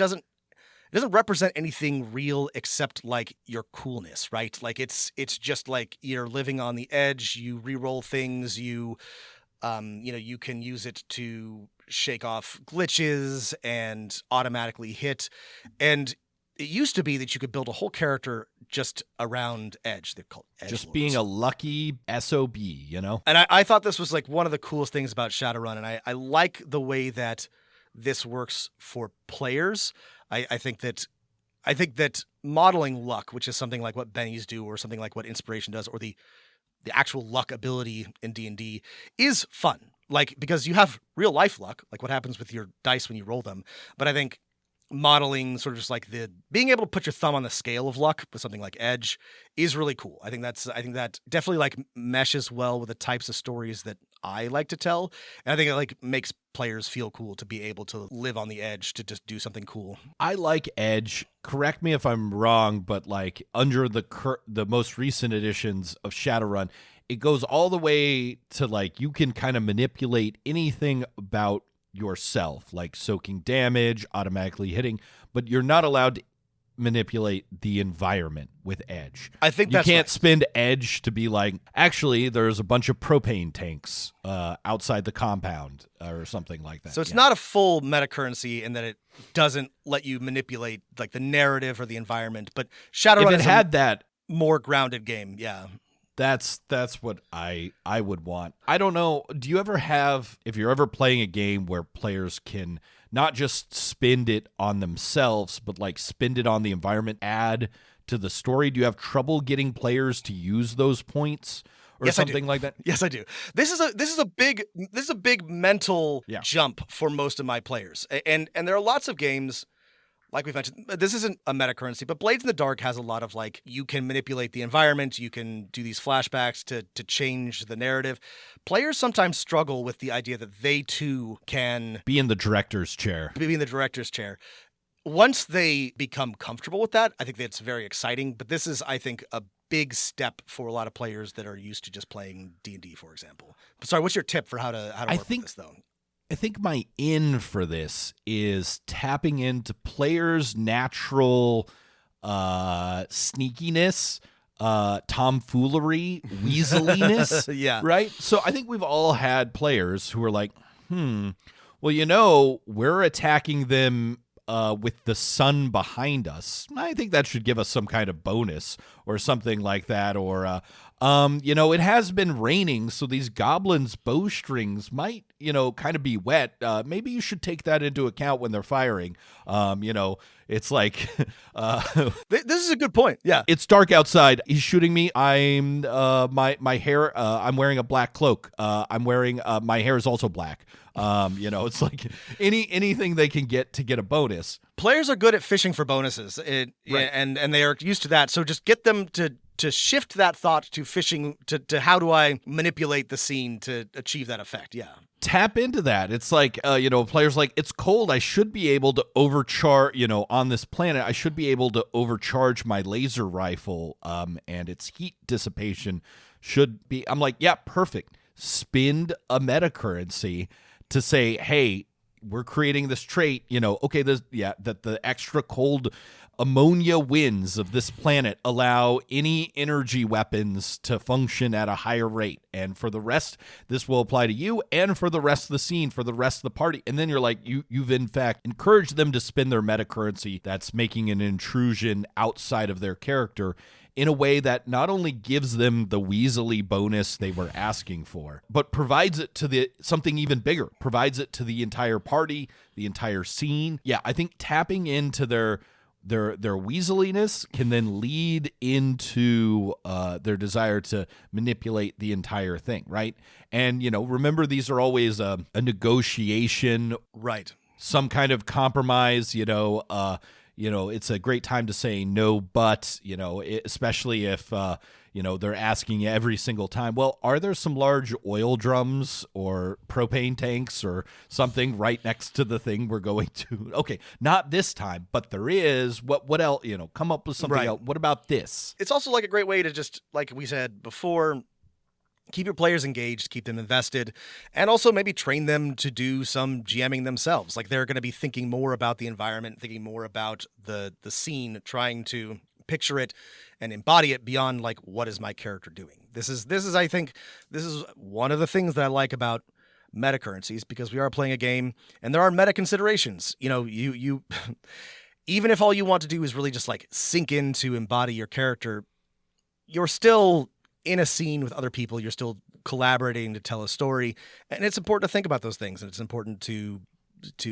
doesn't represent anything real except like your coolness, right? Like it's just like you're living on the edge. You re-roll things. You you can use it to shake off glitches and automatically hit. And it used to be that you could build a whole character just around edge. They're called edge Just lords. being a lucky SOB, you know? And I thought this was like one of the coolest things about Shadowrun, and I like the way that this works for players. I think that modeling luck, which is something like what bennies do, or something like what inspiration does, or the actual luck ability in D&D, is fun. Like, because you have real life luck, like what happens with your dice when you roll them. But I think modeling sort of just like the being able to put your thumb on the scale of luck with something like Edge is really cool. I think that definitely like meshes well with the types of stories that I like to tell. And I think it like makes players feel cool to be able to live on the edge, to just do something cool. I like Edge. Correct me if I'm wrong, but like under the most recent editions of Shadowrun, it goes all the way to like you can kind of manipulate anything about yourself, like soaking damage, automatically hitting, but you're not allowed to manipulate the environment with Edge. I think you that's can't right. spend Edge to be like, actually, there's a bunch of propane tanks outside the compound or something like that. So it's not a full metacurrency in that it doesn't let you manipulate like the narrative or the environment, but Shadowrun if it is had that, more grounded game. Yeah. That's what I would want. I don't know. Do you ever have, if you're ever playing a game where players can not just spend it on themselves, but like spend it on the environment, add to the story? Do you have trouble getting players to use those points or Yes, something like that? Yes, I do. This is a big mental jump for most of my players, and there are lots of games. Like we've mentioned, this isn't a metacurrency, but Blades in the Dark has a lot of like, you can manipulate the environment, you can do these flashbacks to change the narrative. Players sometimes struggle with the idea that they too can be in the director's chair. Once they become comfortable with that, I think that's very exciting. But this is, I think, a big step for a lot of players that are used to just playing D&D, for example. But sorry, what's your tip for how to work with this though? I think my in for this is tapping into players' natural sneakiness, tomfoolery, weaseliness. Yeah. Right? So I think we've all had players who are like, well, we're attacking them with the sun behind us. I think that should give us some kind of bonus or something like that. Or, it has been raining, so these goblins' bowstrings might, kind of be wet. Maybe you should take that into account when they're firing. It's like this is a good point. Yeah, it's dark outside. He's shooting me. I'm my hair. I'm wearing a black cloak. I'm wearing my hair is also black. It's like anything they can get to get a bonus. Players are good at fishing for bonuses, Right. and they are used to that. So just get them to shift that thought to fishing to how do I manipulate the scene to achieve that effect. Yeah. Tap into that. It's like, players like, it's cold. I should be able to overcharge, on this planet, I should be able to overcharge my laser rifle, and its heat dissipation should be, I'm like, yeah, perfect. Spend a metacurrency to say, hey, we're creating this trait, that the extra cold ammonia winds of this planet allow any energy weapons to function at a higher rate. And for the rest, this will apply to you and for the rest of the scene, for the rest of the party. And then you're like, you've in fact encouraged them to spend their metacurrency that's making an intrusion outside of their character in a way that not only gives them the Weasley bonus they were asking for, but provides it to something even bigger, provides it to the entire party, the entire scene. Yeah, I think tapping into their weaseliness can then lead into their desire to manipulate the entire thing, right? And, remember, these are always a negotiation. Right. Some kind of compromise, it's a great time to say no, but, especially if, they're asking every single time, well, are there some large oil drums or propane tanks or something right next to the thing we're going to? Okay, not this time, but there is. What else? Come up with something else. What about this? It's also like a great way to just, like we said before, keep your players engaged, keep them invested, and also maybe train them to do some GMing themselves. Like they're going to be thinking more about the environment, thinking more about the scene, trying to picture it and embody it beyond like, what is my character doing? This is I think this is one of the things that I like about Metacurrencies, because we are playing a game and there are meta considerations. You know, you even if all you want to do is really just like sink into embody your character, you're still in a scene with other people. You're still collaborating to tell a story, and it's important to think about those things, and it's important to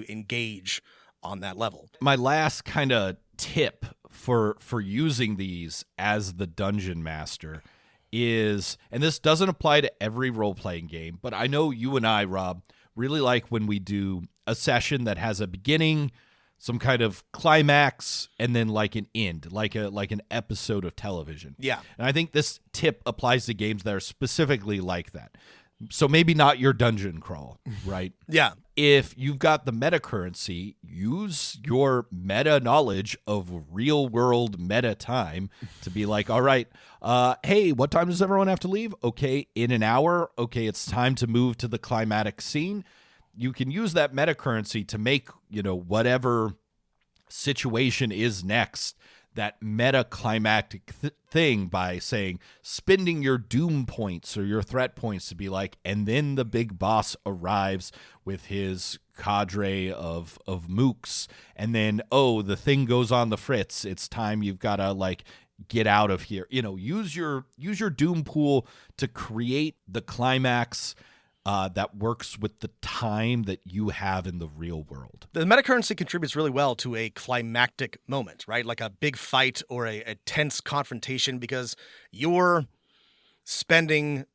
engage on that level. My last kind of tip for using these as the dungeon master is, and this doesn't apply to every role-playing game, but I know you and I, Rob, really like when we do a session that has a beginning, some kind of climax, and then like an end, like an episode of television. Yeah. And I think this tip applies to games that are specifically like that. So maybe not your dungeon crawl, right? Yeah. If you've got the meta currency, use your meta knowledge of real world meta time to be like, all right, hey, what time does everyone have to leave? Okay, in an hour. Okay, it's time to move to the climatic scene. You can use that meta currency to make, whatever situation is next, that meta climactic thing by saying, spending your doom points or your threat points to be like, and then the big boss arrives with his cadre of mooks, and then, the thing goes on the fritz. It's time. You've got to like get out of here. Use your doom pool to create the climax that works with the time that you have in the real world. The metacurrency contributes really well to a climactic moment, right? Like a big fight or a tense confrontation, because you're spending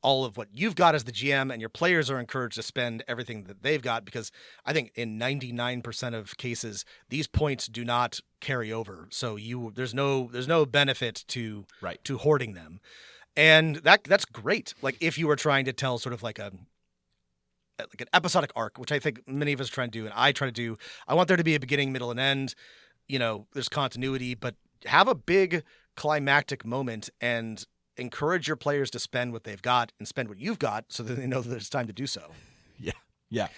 all of what you've got as the GM, and your players are encouraged to spend everything that they've got, because I think in 99% of cases, these points do not carry over. So there's no benefit to hoarding them. And that's great. Like if you were trying to tell sort of like an episodic arc, which I think many of us try to do, and I try to do. I want there to be a beginning, middle, and end. There's continuity, but have a big climactic moment and encourage your players to spend what they've got and spend what you've got, so that they know that it's time to do so. Yeah.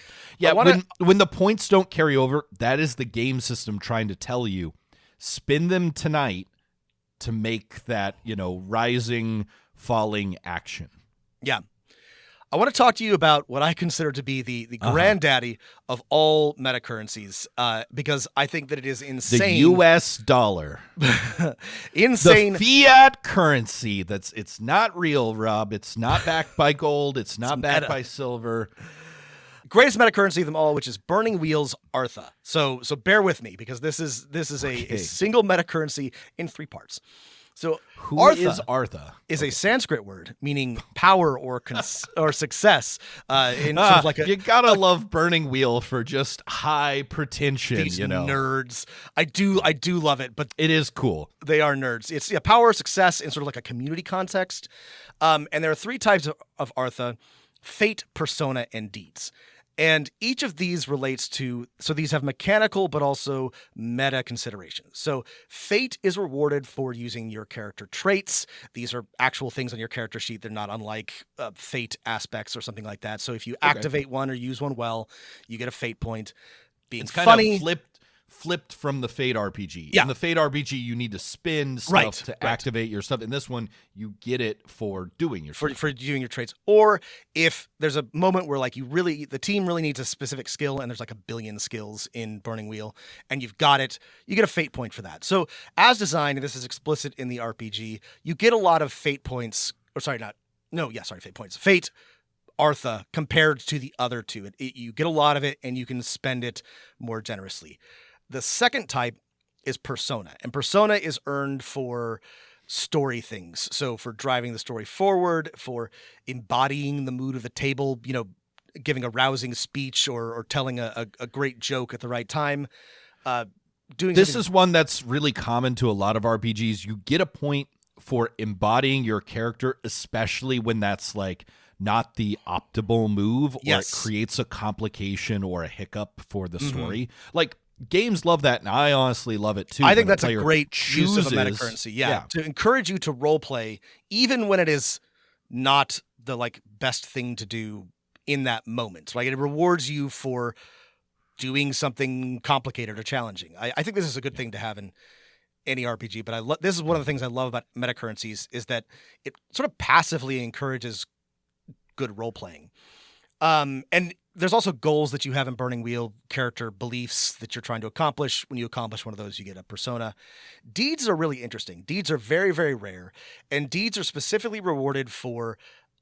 When the points don't carry over, that is the game system trying to tell you, spend them tonight to make that, rising, falling action. Yeah. I want to talk to you about what I consider to be the granddaddy of all metacurrencies, because I think that it is insane. The U.S. dollar. Insane. The fiat currency. It's not real, Rob. It's not backed by gold. It's not backed by silver. Greatest metacurrency of them all, which is Burning Wheels Artha. So bear with me, because this is a single metacurrency in 3 parts. So Who Artha is Artha? Is a Sanskrit word meaning power or success. In sort of like you gotta love Burning Wheel for just high pretension. These nerds. I do love it, but it is cool. They are nerds. It's power, success in sort of like a community context. And there are 3 types of Artha: fate, persona, and deeds. And each of these relates to, so these have mechanical but also meta considerations. So fate is rewarded for using your character traits. These are actual things on your character sheet. They're not unlike fate aspects or something like that. So if you activate one or use one well, you get a fate point. It's kind of flipped from the Fate RPG. Yeah. In the Fate RPG, you need to spin stuff to activate your stuff. In this one, you get it for doing your for doing your traits. Or if there's a moment where like the team really needs a specific skill, and there's like a billion skills in Burning Wheel, and you've got it, you get a fate point for that. So as designed, and this is explicit in the RPG, you get a lot of fate points. Fate points. Fate Artha compared to the other 2. You get a lot of it, and you can spend it more generously. The second type is persona, and persona is earned for story things. So for driving the story forward, for embodying the mood of the table, giving a rousing speech or telling a great joke at the right time. This is one that's really common to a lot of RPGs. You get a point for embodying your character, especially when that's like not the optimal move, or it creates a complication or a hiccup for the story. Like, games love that, and I honestly love it too. I think that's a great use of a metacurrency. Yeah, to encourage you to role play, even when it is not the like best thing to do in that moment. Like it rewards you for doing something complicated or challenging. I think this is a good thing to have in any RPG, but this is one of the things I love about Metacurrencies is that it sort of passively encourages good role playing. And there's also goals that you have in Burning Wheel, character beliefs that you're trying to accomplish. When you accomplish one of those, you get a persona. Deeds are really interesting. Deeds are very, very rare, and deeds are specifically rewarded for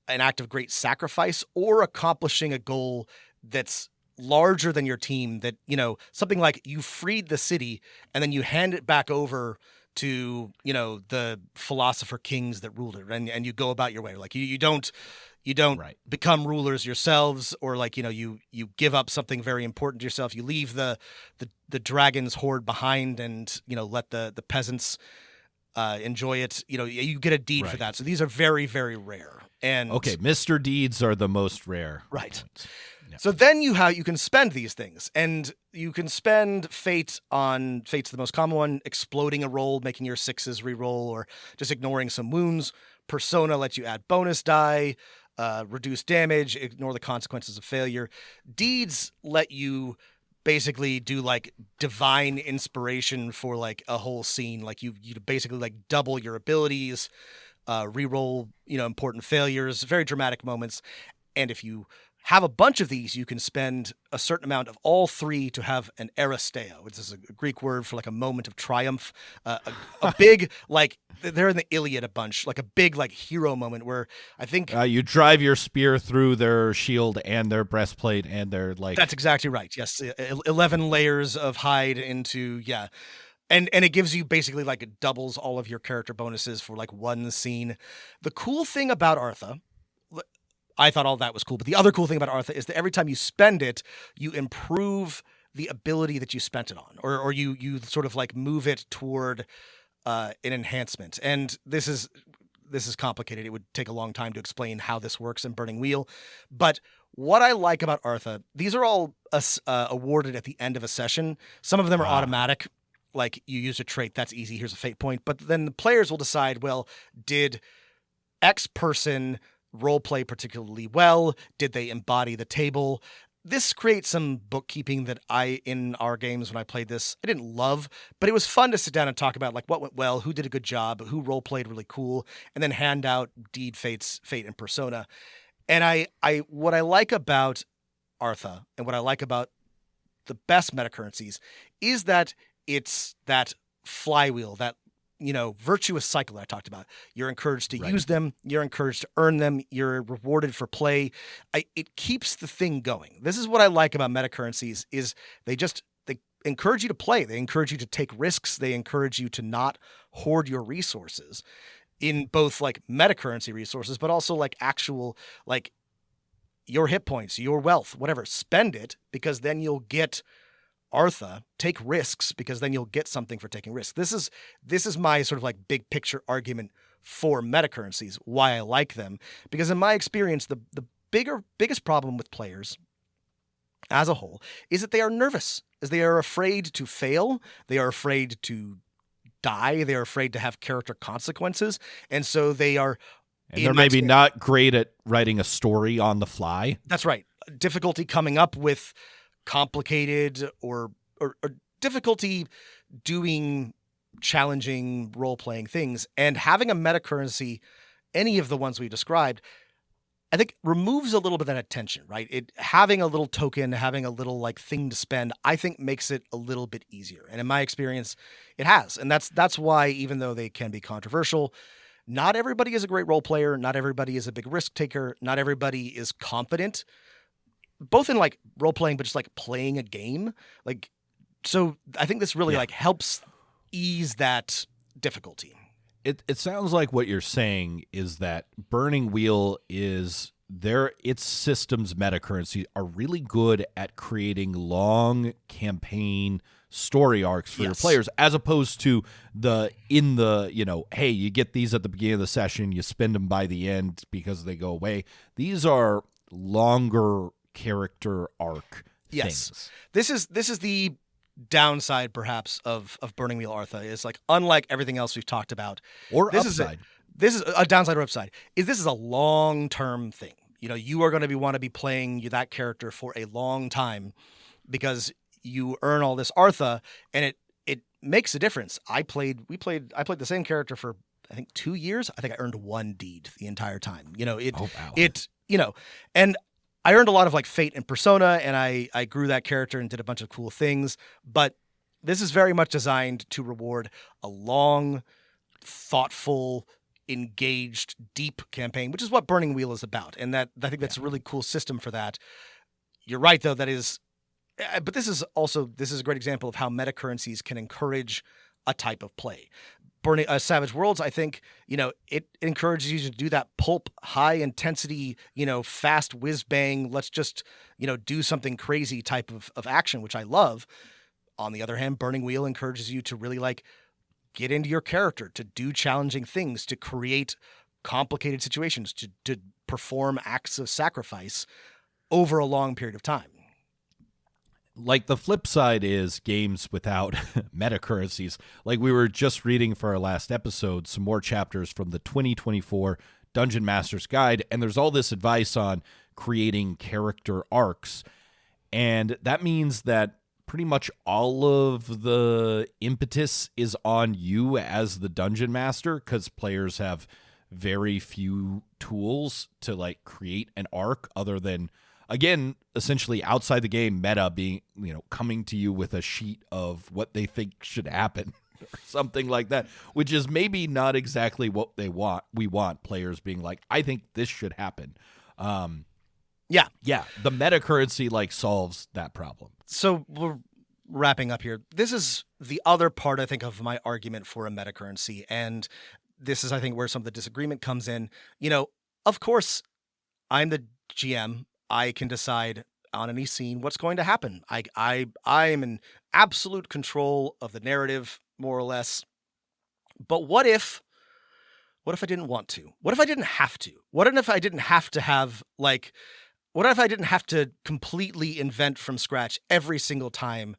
an act of great sacrifice or accomplishing a goal that's larger than your team, that, you know, something like you freed the city and then you hand it back over to, you know, the philosopher kings that ruled it, and you go about your way. Like you don't become rulers yourselves, or like, you know, you give up something very important to yourself. You leave the dragon's horde behind and, you know, let the peasants enjoy it. You know, you get a deed for that. So these are very, very rare. And okay, Mr. Deeds are the most rare. Right. Yeah. So then you can spend these things, and you can spend Fate's the most common one, exploding a roll, making your 6s reroll, or just ignoring some wounds. Persona lets you add bonus die, reduce damage, ignore the consequences of failure. Deeds let you basically do like divine inspiration for like a whole scene. Like you basically like double your abilities, reroll, you know, important failures, very dramatic moments. And if you have a bunch of these, you can spend a certain amount of all three to have an aristeo, which is a Greek word for like a moment of triumph, a big, like they're in the Iliad a bunch, like a big like hero moment where I think you drive your spear through their shield and their breastplate and their like. That's exactly right. Yes, 11 layers of hide into And it gives you basically like it doubles all of your character bonuses for like one scene. The cool thing about Artha, I thought all that was cool, but the other cool thing about Artha is that every time you spend it, you improve the ability that you spent it on, or you sort of like move it toward an enhancement. And this is complicated. It would take a long time to explain how this works in Burning Wheel. But what I like about Artha, these are all awarded at the end of a session. Some of them are automatic. Like you use a trait, that's easy, here's a fate point. But then the players will decide, well, did X person role play particularly well? Did they embody the table? This creates some bookkeeping that in our games when I played this, I didn't love, but it was fun to sit down and talk about like what went well, who did a good job, who role played really cool, and then hand out deed, fate, and persona. And what I like about Artha and what I like about the best Metacurrencies is that it's that flywheel, that, you know, virtuous cycle that I talked about. You're encouraged to use them. You're encouraged to earn them. You're rewarded for play. It keeps the thing going. This is what I like about Metacurrencies is they encourage you to play. They encourage you to take risks. They encourage you to not hoard your resources in both like metacurrency resources, but also like actual, like your hit points, your wealth, whatever. Spend it, because then you'll get Artha. Take risks, because then you'll get something for taking risks. This is my sort of like big picture argument for Metacurrencies, why I like them. Because in my experience, the biggest problem with players as a whole is that they are nervous, as they are afraid to fail. They are afraid to die. They are afraid to have character consequences. And so they are... And they're maybe not great at writing a story on the fly. That's right. Difficulty coming up with complicated or difficulty doing challenging role-playing things. And having a metacurrency, any of the ones we described, I think removes a little bit of that tension, right? Having a little token, having a little like thing to spend, I think makes it a little bit easier. And in my experience, it has. And that's why, even though they can be controversial, not everybody is a great role player. Not everybody is a big risk taker. Not everybody is confident, both in like role playing, but just like playing a game. Like, so I think this really like helps ease that difficulty. It sounds like what you're saying is that Burning Wheel is its systems metacurrency are really good at creating long campaign story arcs for your players, as opposed to hey, you get these at the beginning of the session, you spend them by the end because they go away. These are longer character arc things. This is the downside perhaps of Burning Wheel Artha, is like, unlike everything else we've talked about, or upside. this is a downside or upside, is this is a long-term thing. You know, you are going to want to be playing that character for a long time because you earn all this Artha, and it makes a difference. I played the same character for I think 2 years. I think I earned 1 deed the entire time. You know, and I earned a lot of like fate and persona, and I grew that character and did a bunch of cool things. But this is very much designed to reward a long, thoughtful, engaged, deep campaign, which is what Burning Wheel is about. And that I think that's a really cool system for that. You're right, though. But this is a great example of how metacurrencies can encourage a type of play. Savage Worlds, I think, you know, it encourages you to do that pulp, high intensity, you know, fast whiz bang, let's just, you know, do something crazy type of action, which I love. On the other hand, Burning Wheel encourages you to really like get into your character, to do challenging things, to create complicated situations, to perform acts of sacrifice over a long period of time. Like the flip side is games without metacurrencies. Like we were just reading for our last episode, some more chapters from the 2024 Dungeon Master's Guide, and there's all this advice on creating character arcs. And that means that pretty much all of the impetus is on you as the dungeon master, because players have very few tools to like create an arc other than, again, essentially outside the game meta being, you know, coming to you with a sheet of what they think should happen or something like that, which is maybe not exactly what they want. We want players being like, I think this should happen. Yeah. The meta currency like solves that problem. So we're wrapping up here. This is the other part, I think, of my argument for a meta currency. And this is, I think, where some of the disagreement comes in. You know, of course, I'm the GM. I can decide on any scene what's going to happen. I am in absolute control of the narrative, more or less. But what if I didn't want to? What if I didn't have to? What if I didn't have to have like, what if I didn't have to completely invent from scratch every single time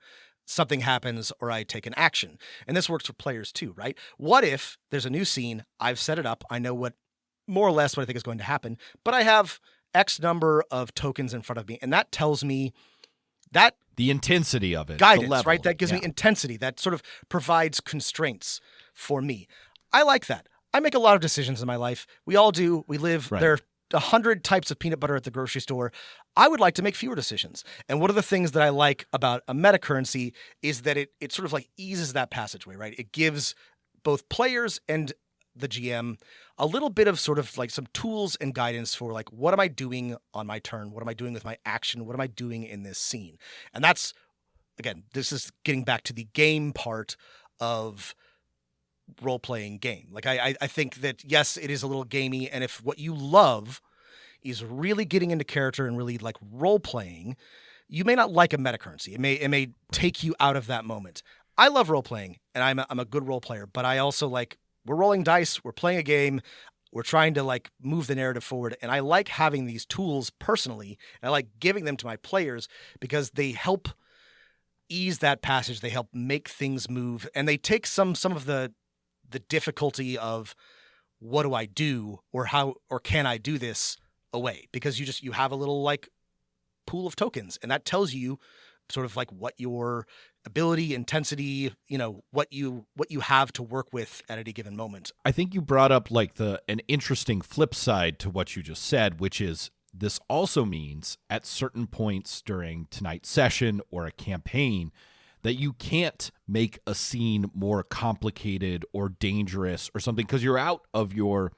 something happens or I take an action? And this works for players too, right? What if there's a new scene, I've set it up, I know what more or less what I think is going to happen, but I have X number of tokens in front of me, and that tells me that the intensity of it, guidance, the level, right? That gives me intensity. That sort of provides constraints for me. I like that. I make a lot of decisions in my life. We all do. We live. Right. There are 100 types of peanut butter at the grocery store. I would like to make fewer decisions. And one of the things that I like about a meta currency is that it sort of like eases that passageway, right? It gives both players and the GM a little bit of sort of like some tools and guidance for like, what am I doing on my turn? What am I doing with my action? What am I doing in this scene? And that's, again, this is getting back to the game part of role-playing game. Like I think that, yes, it is a little gamey. And if what you love is really getting into character and really like role-playing, you may not like a meta currency. It may take you out of that moment. I love role-playing, and I'm a good role player, but I also like, we're rolling dice, we're playing a game, we're trying to like move the narrative forward. And I like having these tools personally, and I like giving them to my players because they help ease that passage. They help make things move, and they take some of the difficulty of what do I do or how, or can I do this away, because you have a little like pool of tokens, and that tells you sort of like what your ability, intensity, you know, what you have to work with at any given moment. I think you brought up like an interesting flip side to what you just said, which is this also means at certain points during tonight's session or a campaign that you can't make a scene more complicated or dangerous or something because you're out of your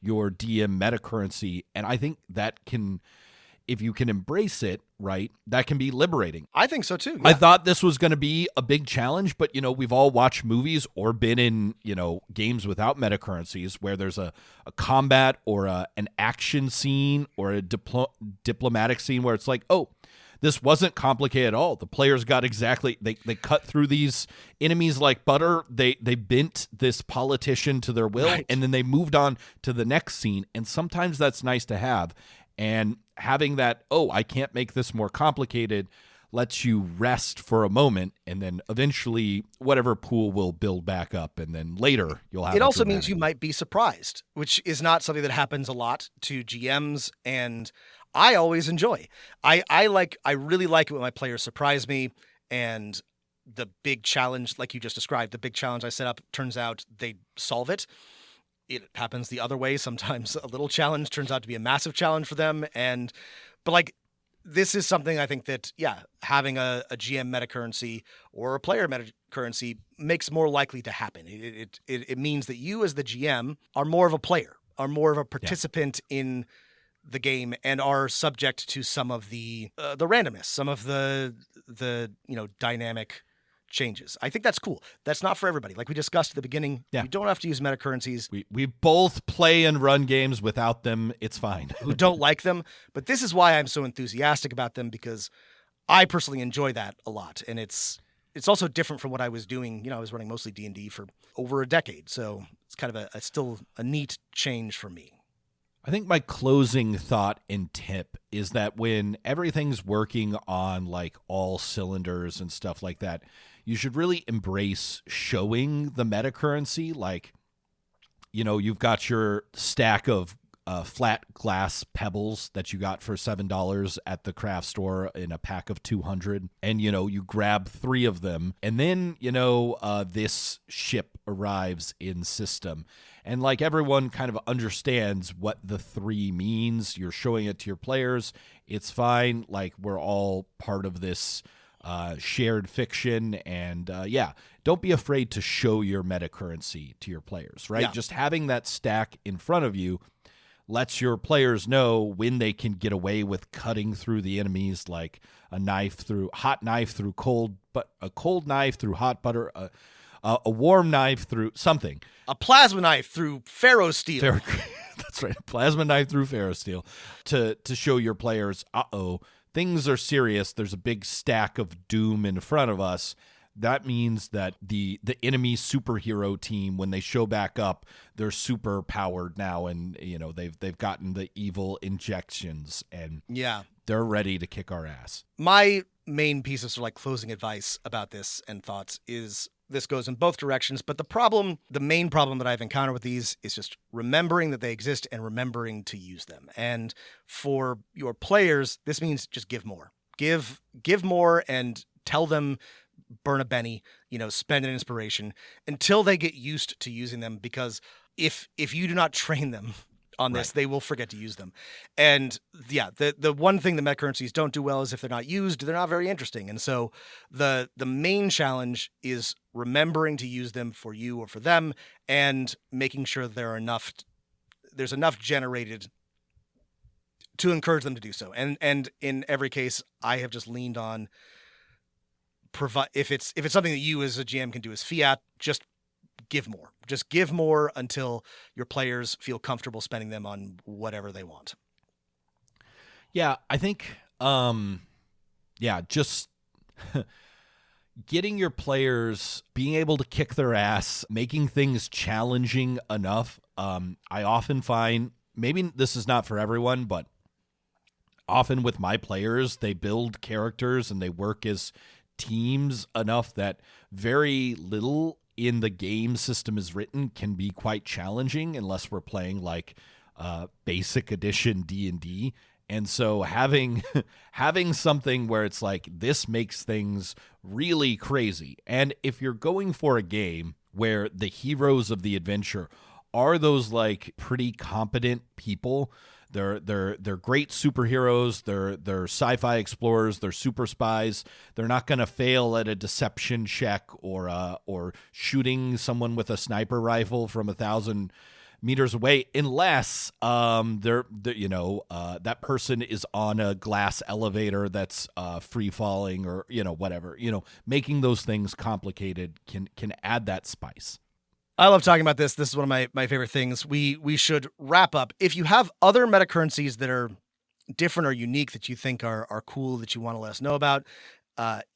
DM metacurrency. And I think that can, if you can embrace it, right, that can be liberating. I think so too. Yeah. I thought this was going to be a big challenge, but, you know, we've all watched movies or been in, you know, games without metacurrencies where there's a combat or an action scene or a diplomatic scene where it's like, oh, this wasn't complicated at all. The players got exactly, they cut through these enemies like butter. They bent this politician to their will, right, and then they moved on to the next scene. And sometimes that's nice to have. And having that, oh, I can't make this more complicated, lets you rest for a moment, and then eventually whatever pool will build back up, and then later you'll have It also means you might be surprised, which is not something that happens a lot to GMs, and I always enjoy. I really like it when my players surprise me, and the big challenge, like you just described, the big challenge I set up, turns out they solve it. It happens the other way. Sometimes a little challenge turns out to be a massive challenge for them. But like, this is something I think that, having a GM metacurrency or a player metacurrency makes more likely to happen. It means that you as the GM are more of a player, are more of a participant in the game, and are subject to some of the randomness, some of the dynamic changes. I think that's cool. That's not for everybody. Like we discussed at the beginning, you don't have to use metacurrencies. We both play and run games without them. It's fine. Who don't like them. But this is why I'm so enthusiastic about them, because I personally enjoy that a lot. And it's also different from what I was doing. I was running mostly D&D for over a decade. So it's kind of still a neat change for me. I think my closing thought and tip is that when everything's working on like all cylinders and stuff like that, you should really embrace showing the metacurrency. Like, you've got your stack of flat glass pebbles that you got for $7 at the craft store in a pack of 200. And, you grab 3 of them. And then, this ship arrives in system. And like everyone kind of understands what the 3 means. You're showing it to your players. It's fine. Like we're all part of this shared fiction. And don't be afraid to show your metacurrency to your players, right? Yeah. Just having that stack in front of you lets your players know when they can get away with cutting through the enemies, like a hot knife through cold, but a cold knife through hot butter, a warm knife through something. A plasma knife through ferrosteel. That's right. Plasma knife through ferrosteel to show your players, things are serious. There's a big stack of doom in front of us. That means that the enemy superhero team, when they show back up, they're super powered now, and they've gotten the evil injections, and they're ready to kick our ass. My main piece of sort of like closing advice about this and thoughts is this goes in both directions, but the main problem that I've encountered with these is just remembering that they exist and remembering to use them. And for your players, this means just give more. Give more and tell them, burn a Benny, spend an inspiration until they get used to using them, because if you do not train them on this, they will forget to use them. And the one thing the metacurrencies don't do well is if they're not used, they're not very interesting. And so the main challenge is remembering to use them for you or for them, and making sure there's enough generated to encourage them to do so. And in every case, I have just leaned on if it's something that you as a GM can do as fiat, just give more. Just give more until your players feel comfortable spending them on whatever they want. Yeah, I think just getting your players being able to kick their ass, making things challenging enough. I often find, maybe this is not for everyone, but often with my players, they build characters and they work as teams enough that very little in the game system is written can be quite challenging unless we're playing like basic edition D&D. And so having something where it's like, this makes things really crazy. And if you're going for a game where the heroes of the adventure are those like pretty competent people, they're great superheroes, they're sci-fi explorers, they're super spies. They're not going to fail at a deception check or shooting someone with a sniper rifle from 1,000 meters away, unless that person is on a glass elevator that's free falling, or whatever. Making those things complicated can add that spice. I love talking about this. This is one of my favorite things. We should wrap up. If you have other metacurrencies that are different or unique that you think are cool, that you want to let us know about,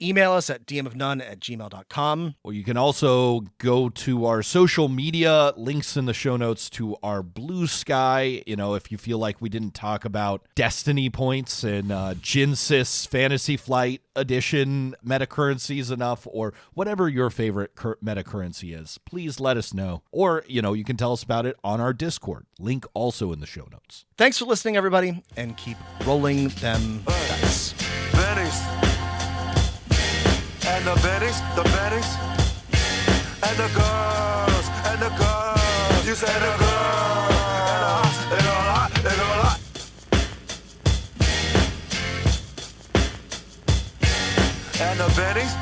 Email us at dmofnone@gmail.com. Or you can also go to our social media, links in the show notes to our Blue Sky. You know, if you feel like we didn't talk about Destiny points and Jinsys Fantasy Flight Edition metacurrencies enough, or whatever your favorite metacurrency is, please let us know. Or, you know, you can tell us about it on our Discord. Link also in the show notes. Thanks for listening, everybody, and keep rolling them dice. Bennies. And the bennies, and the girls, you said the girls, and a lot. And the bennies,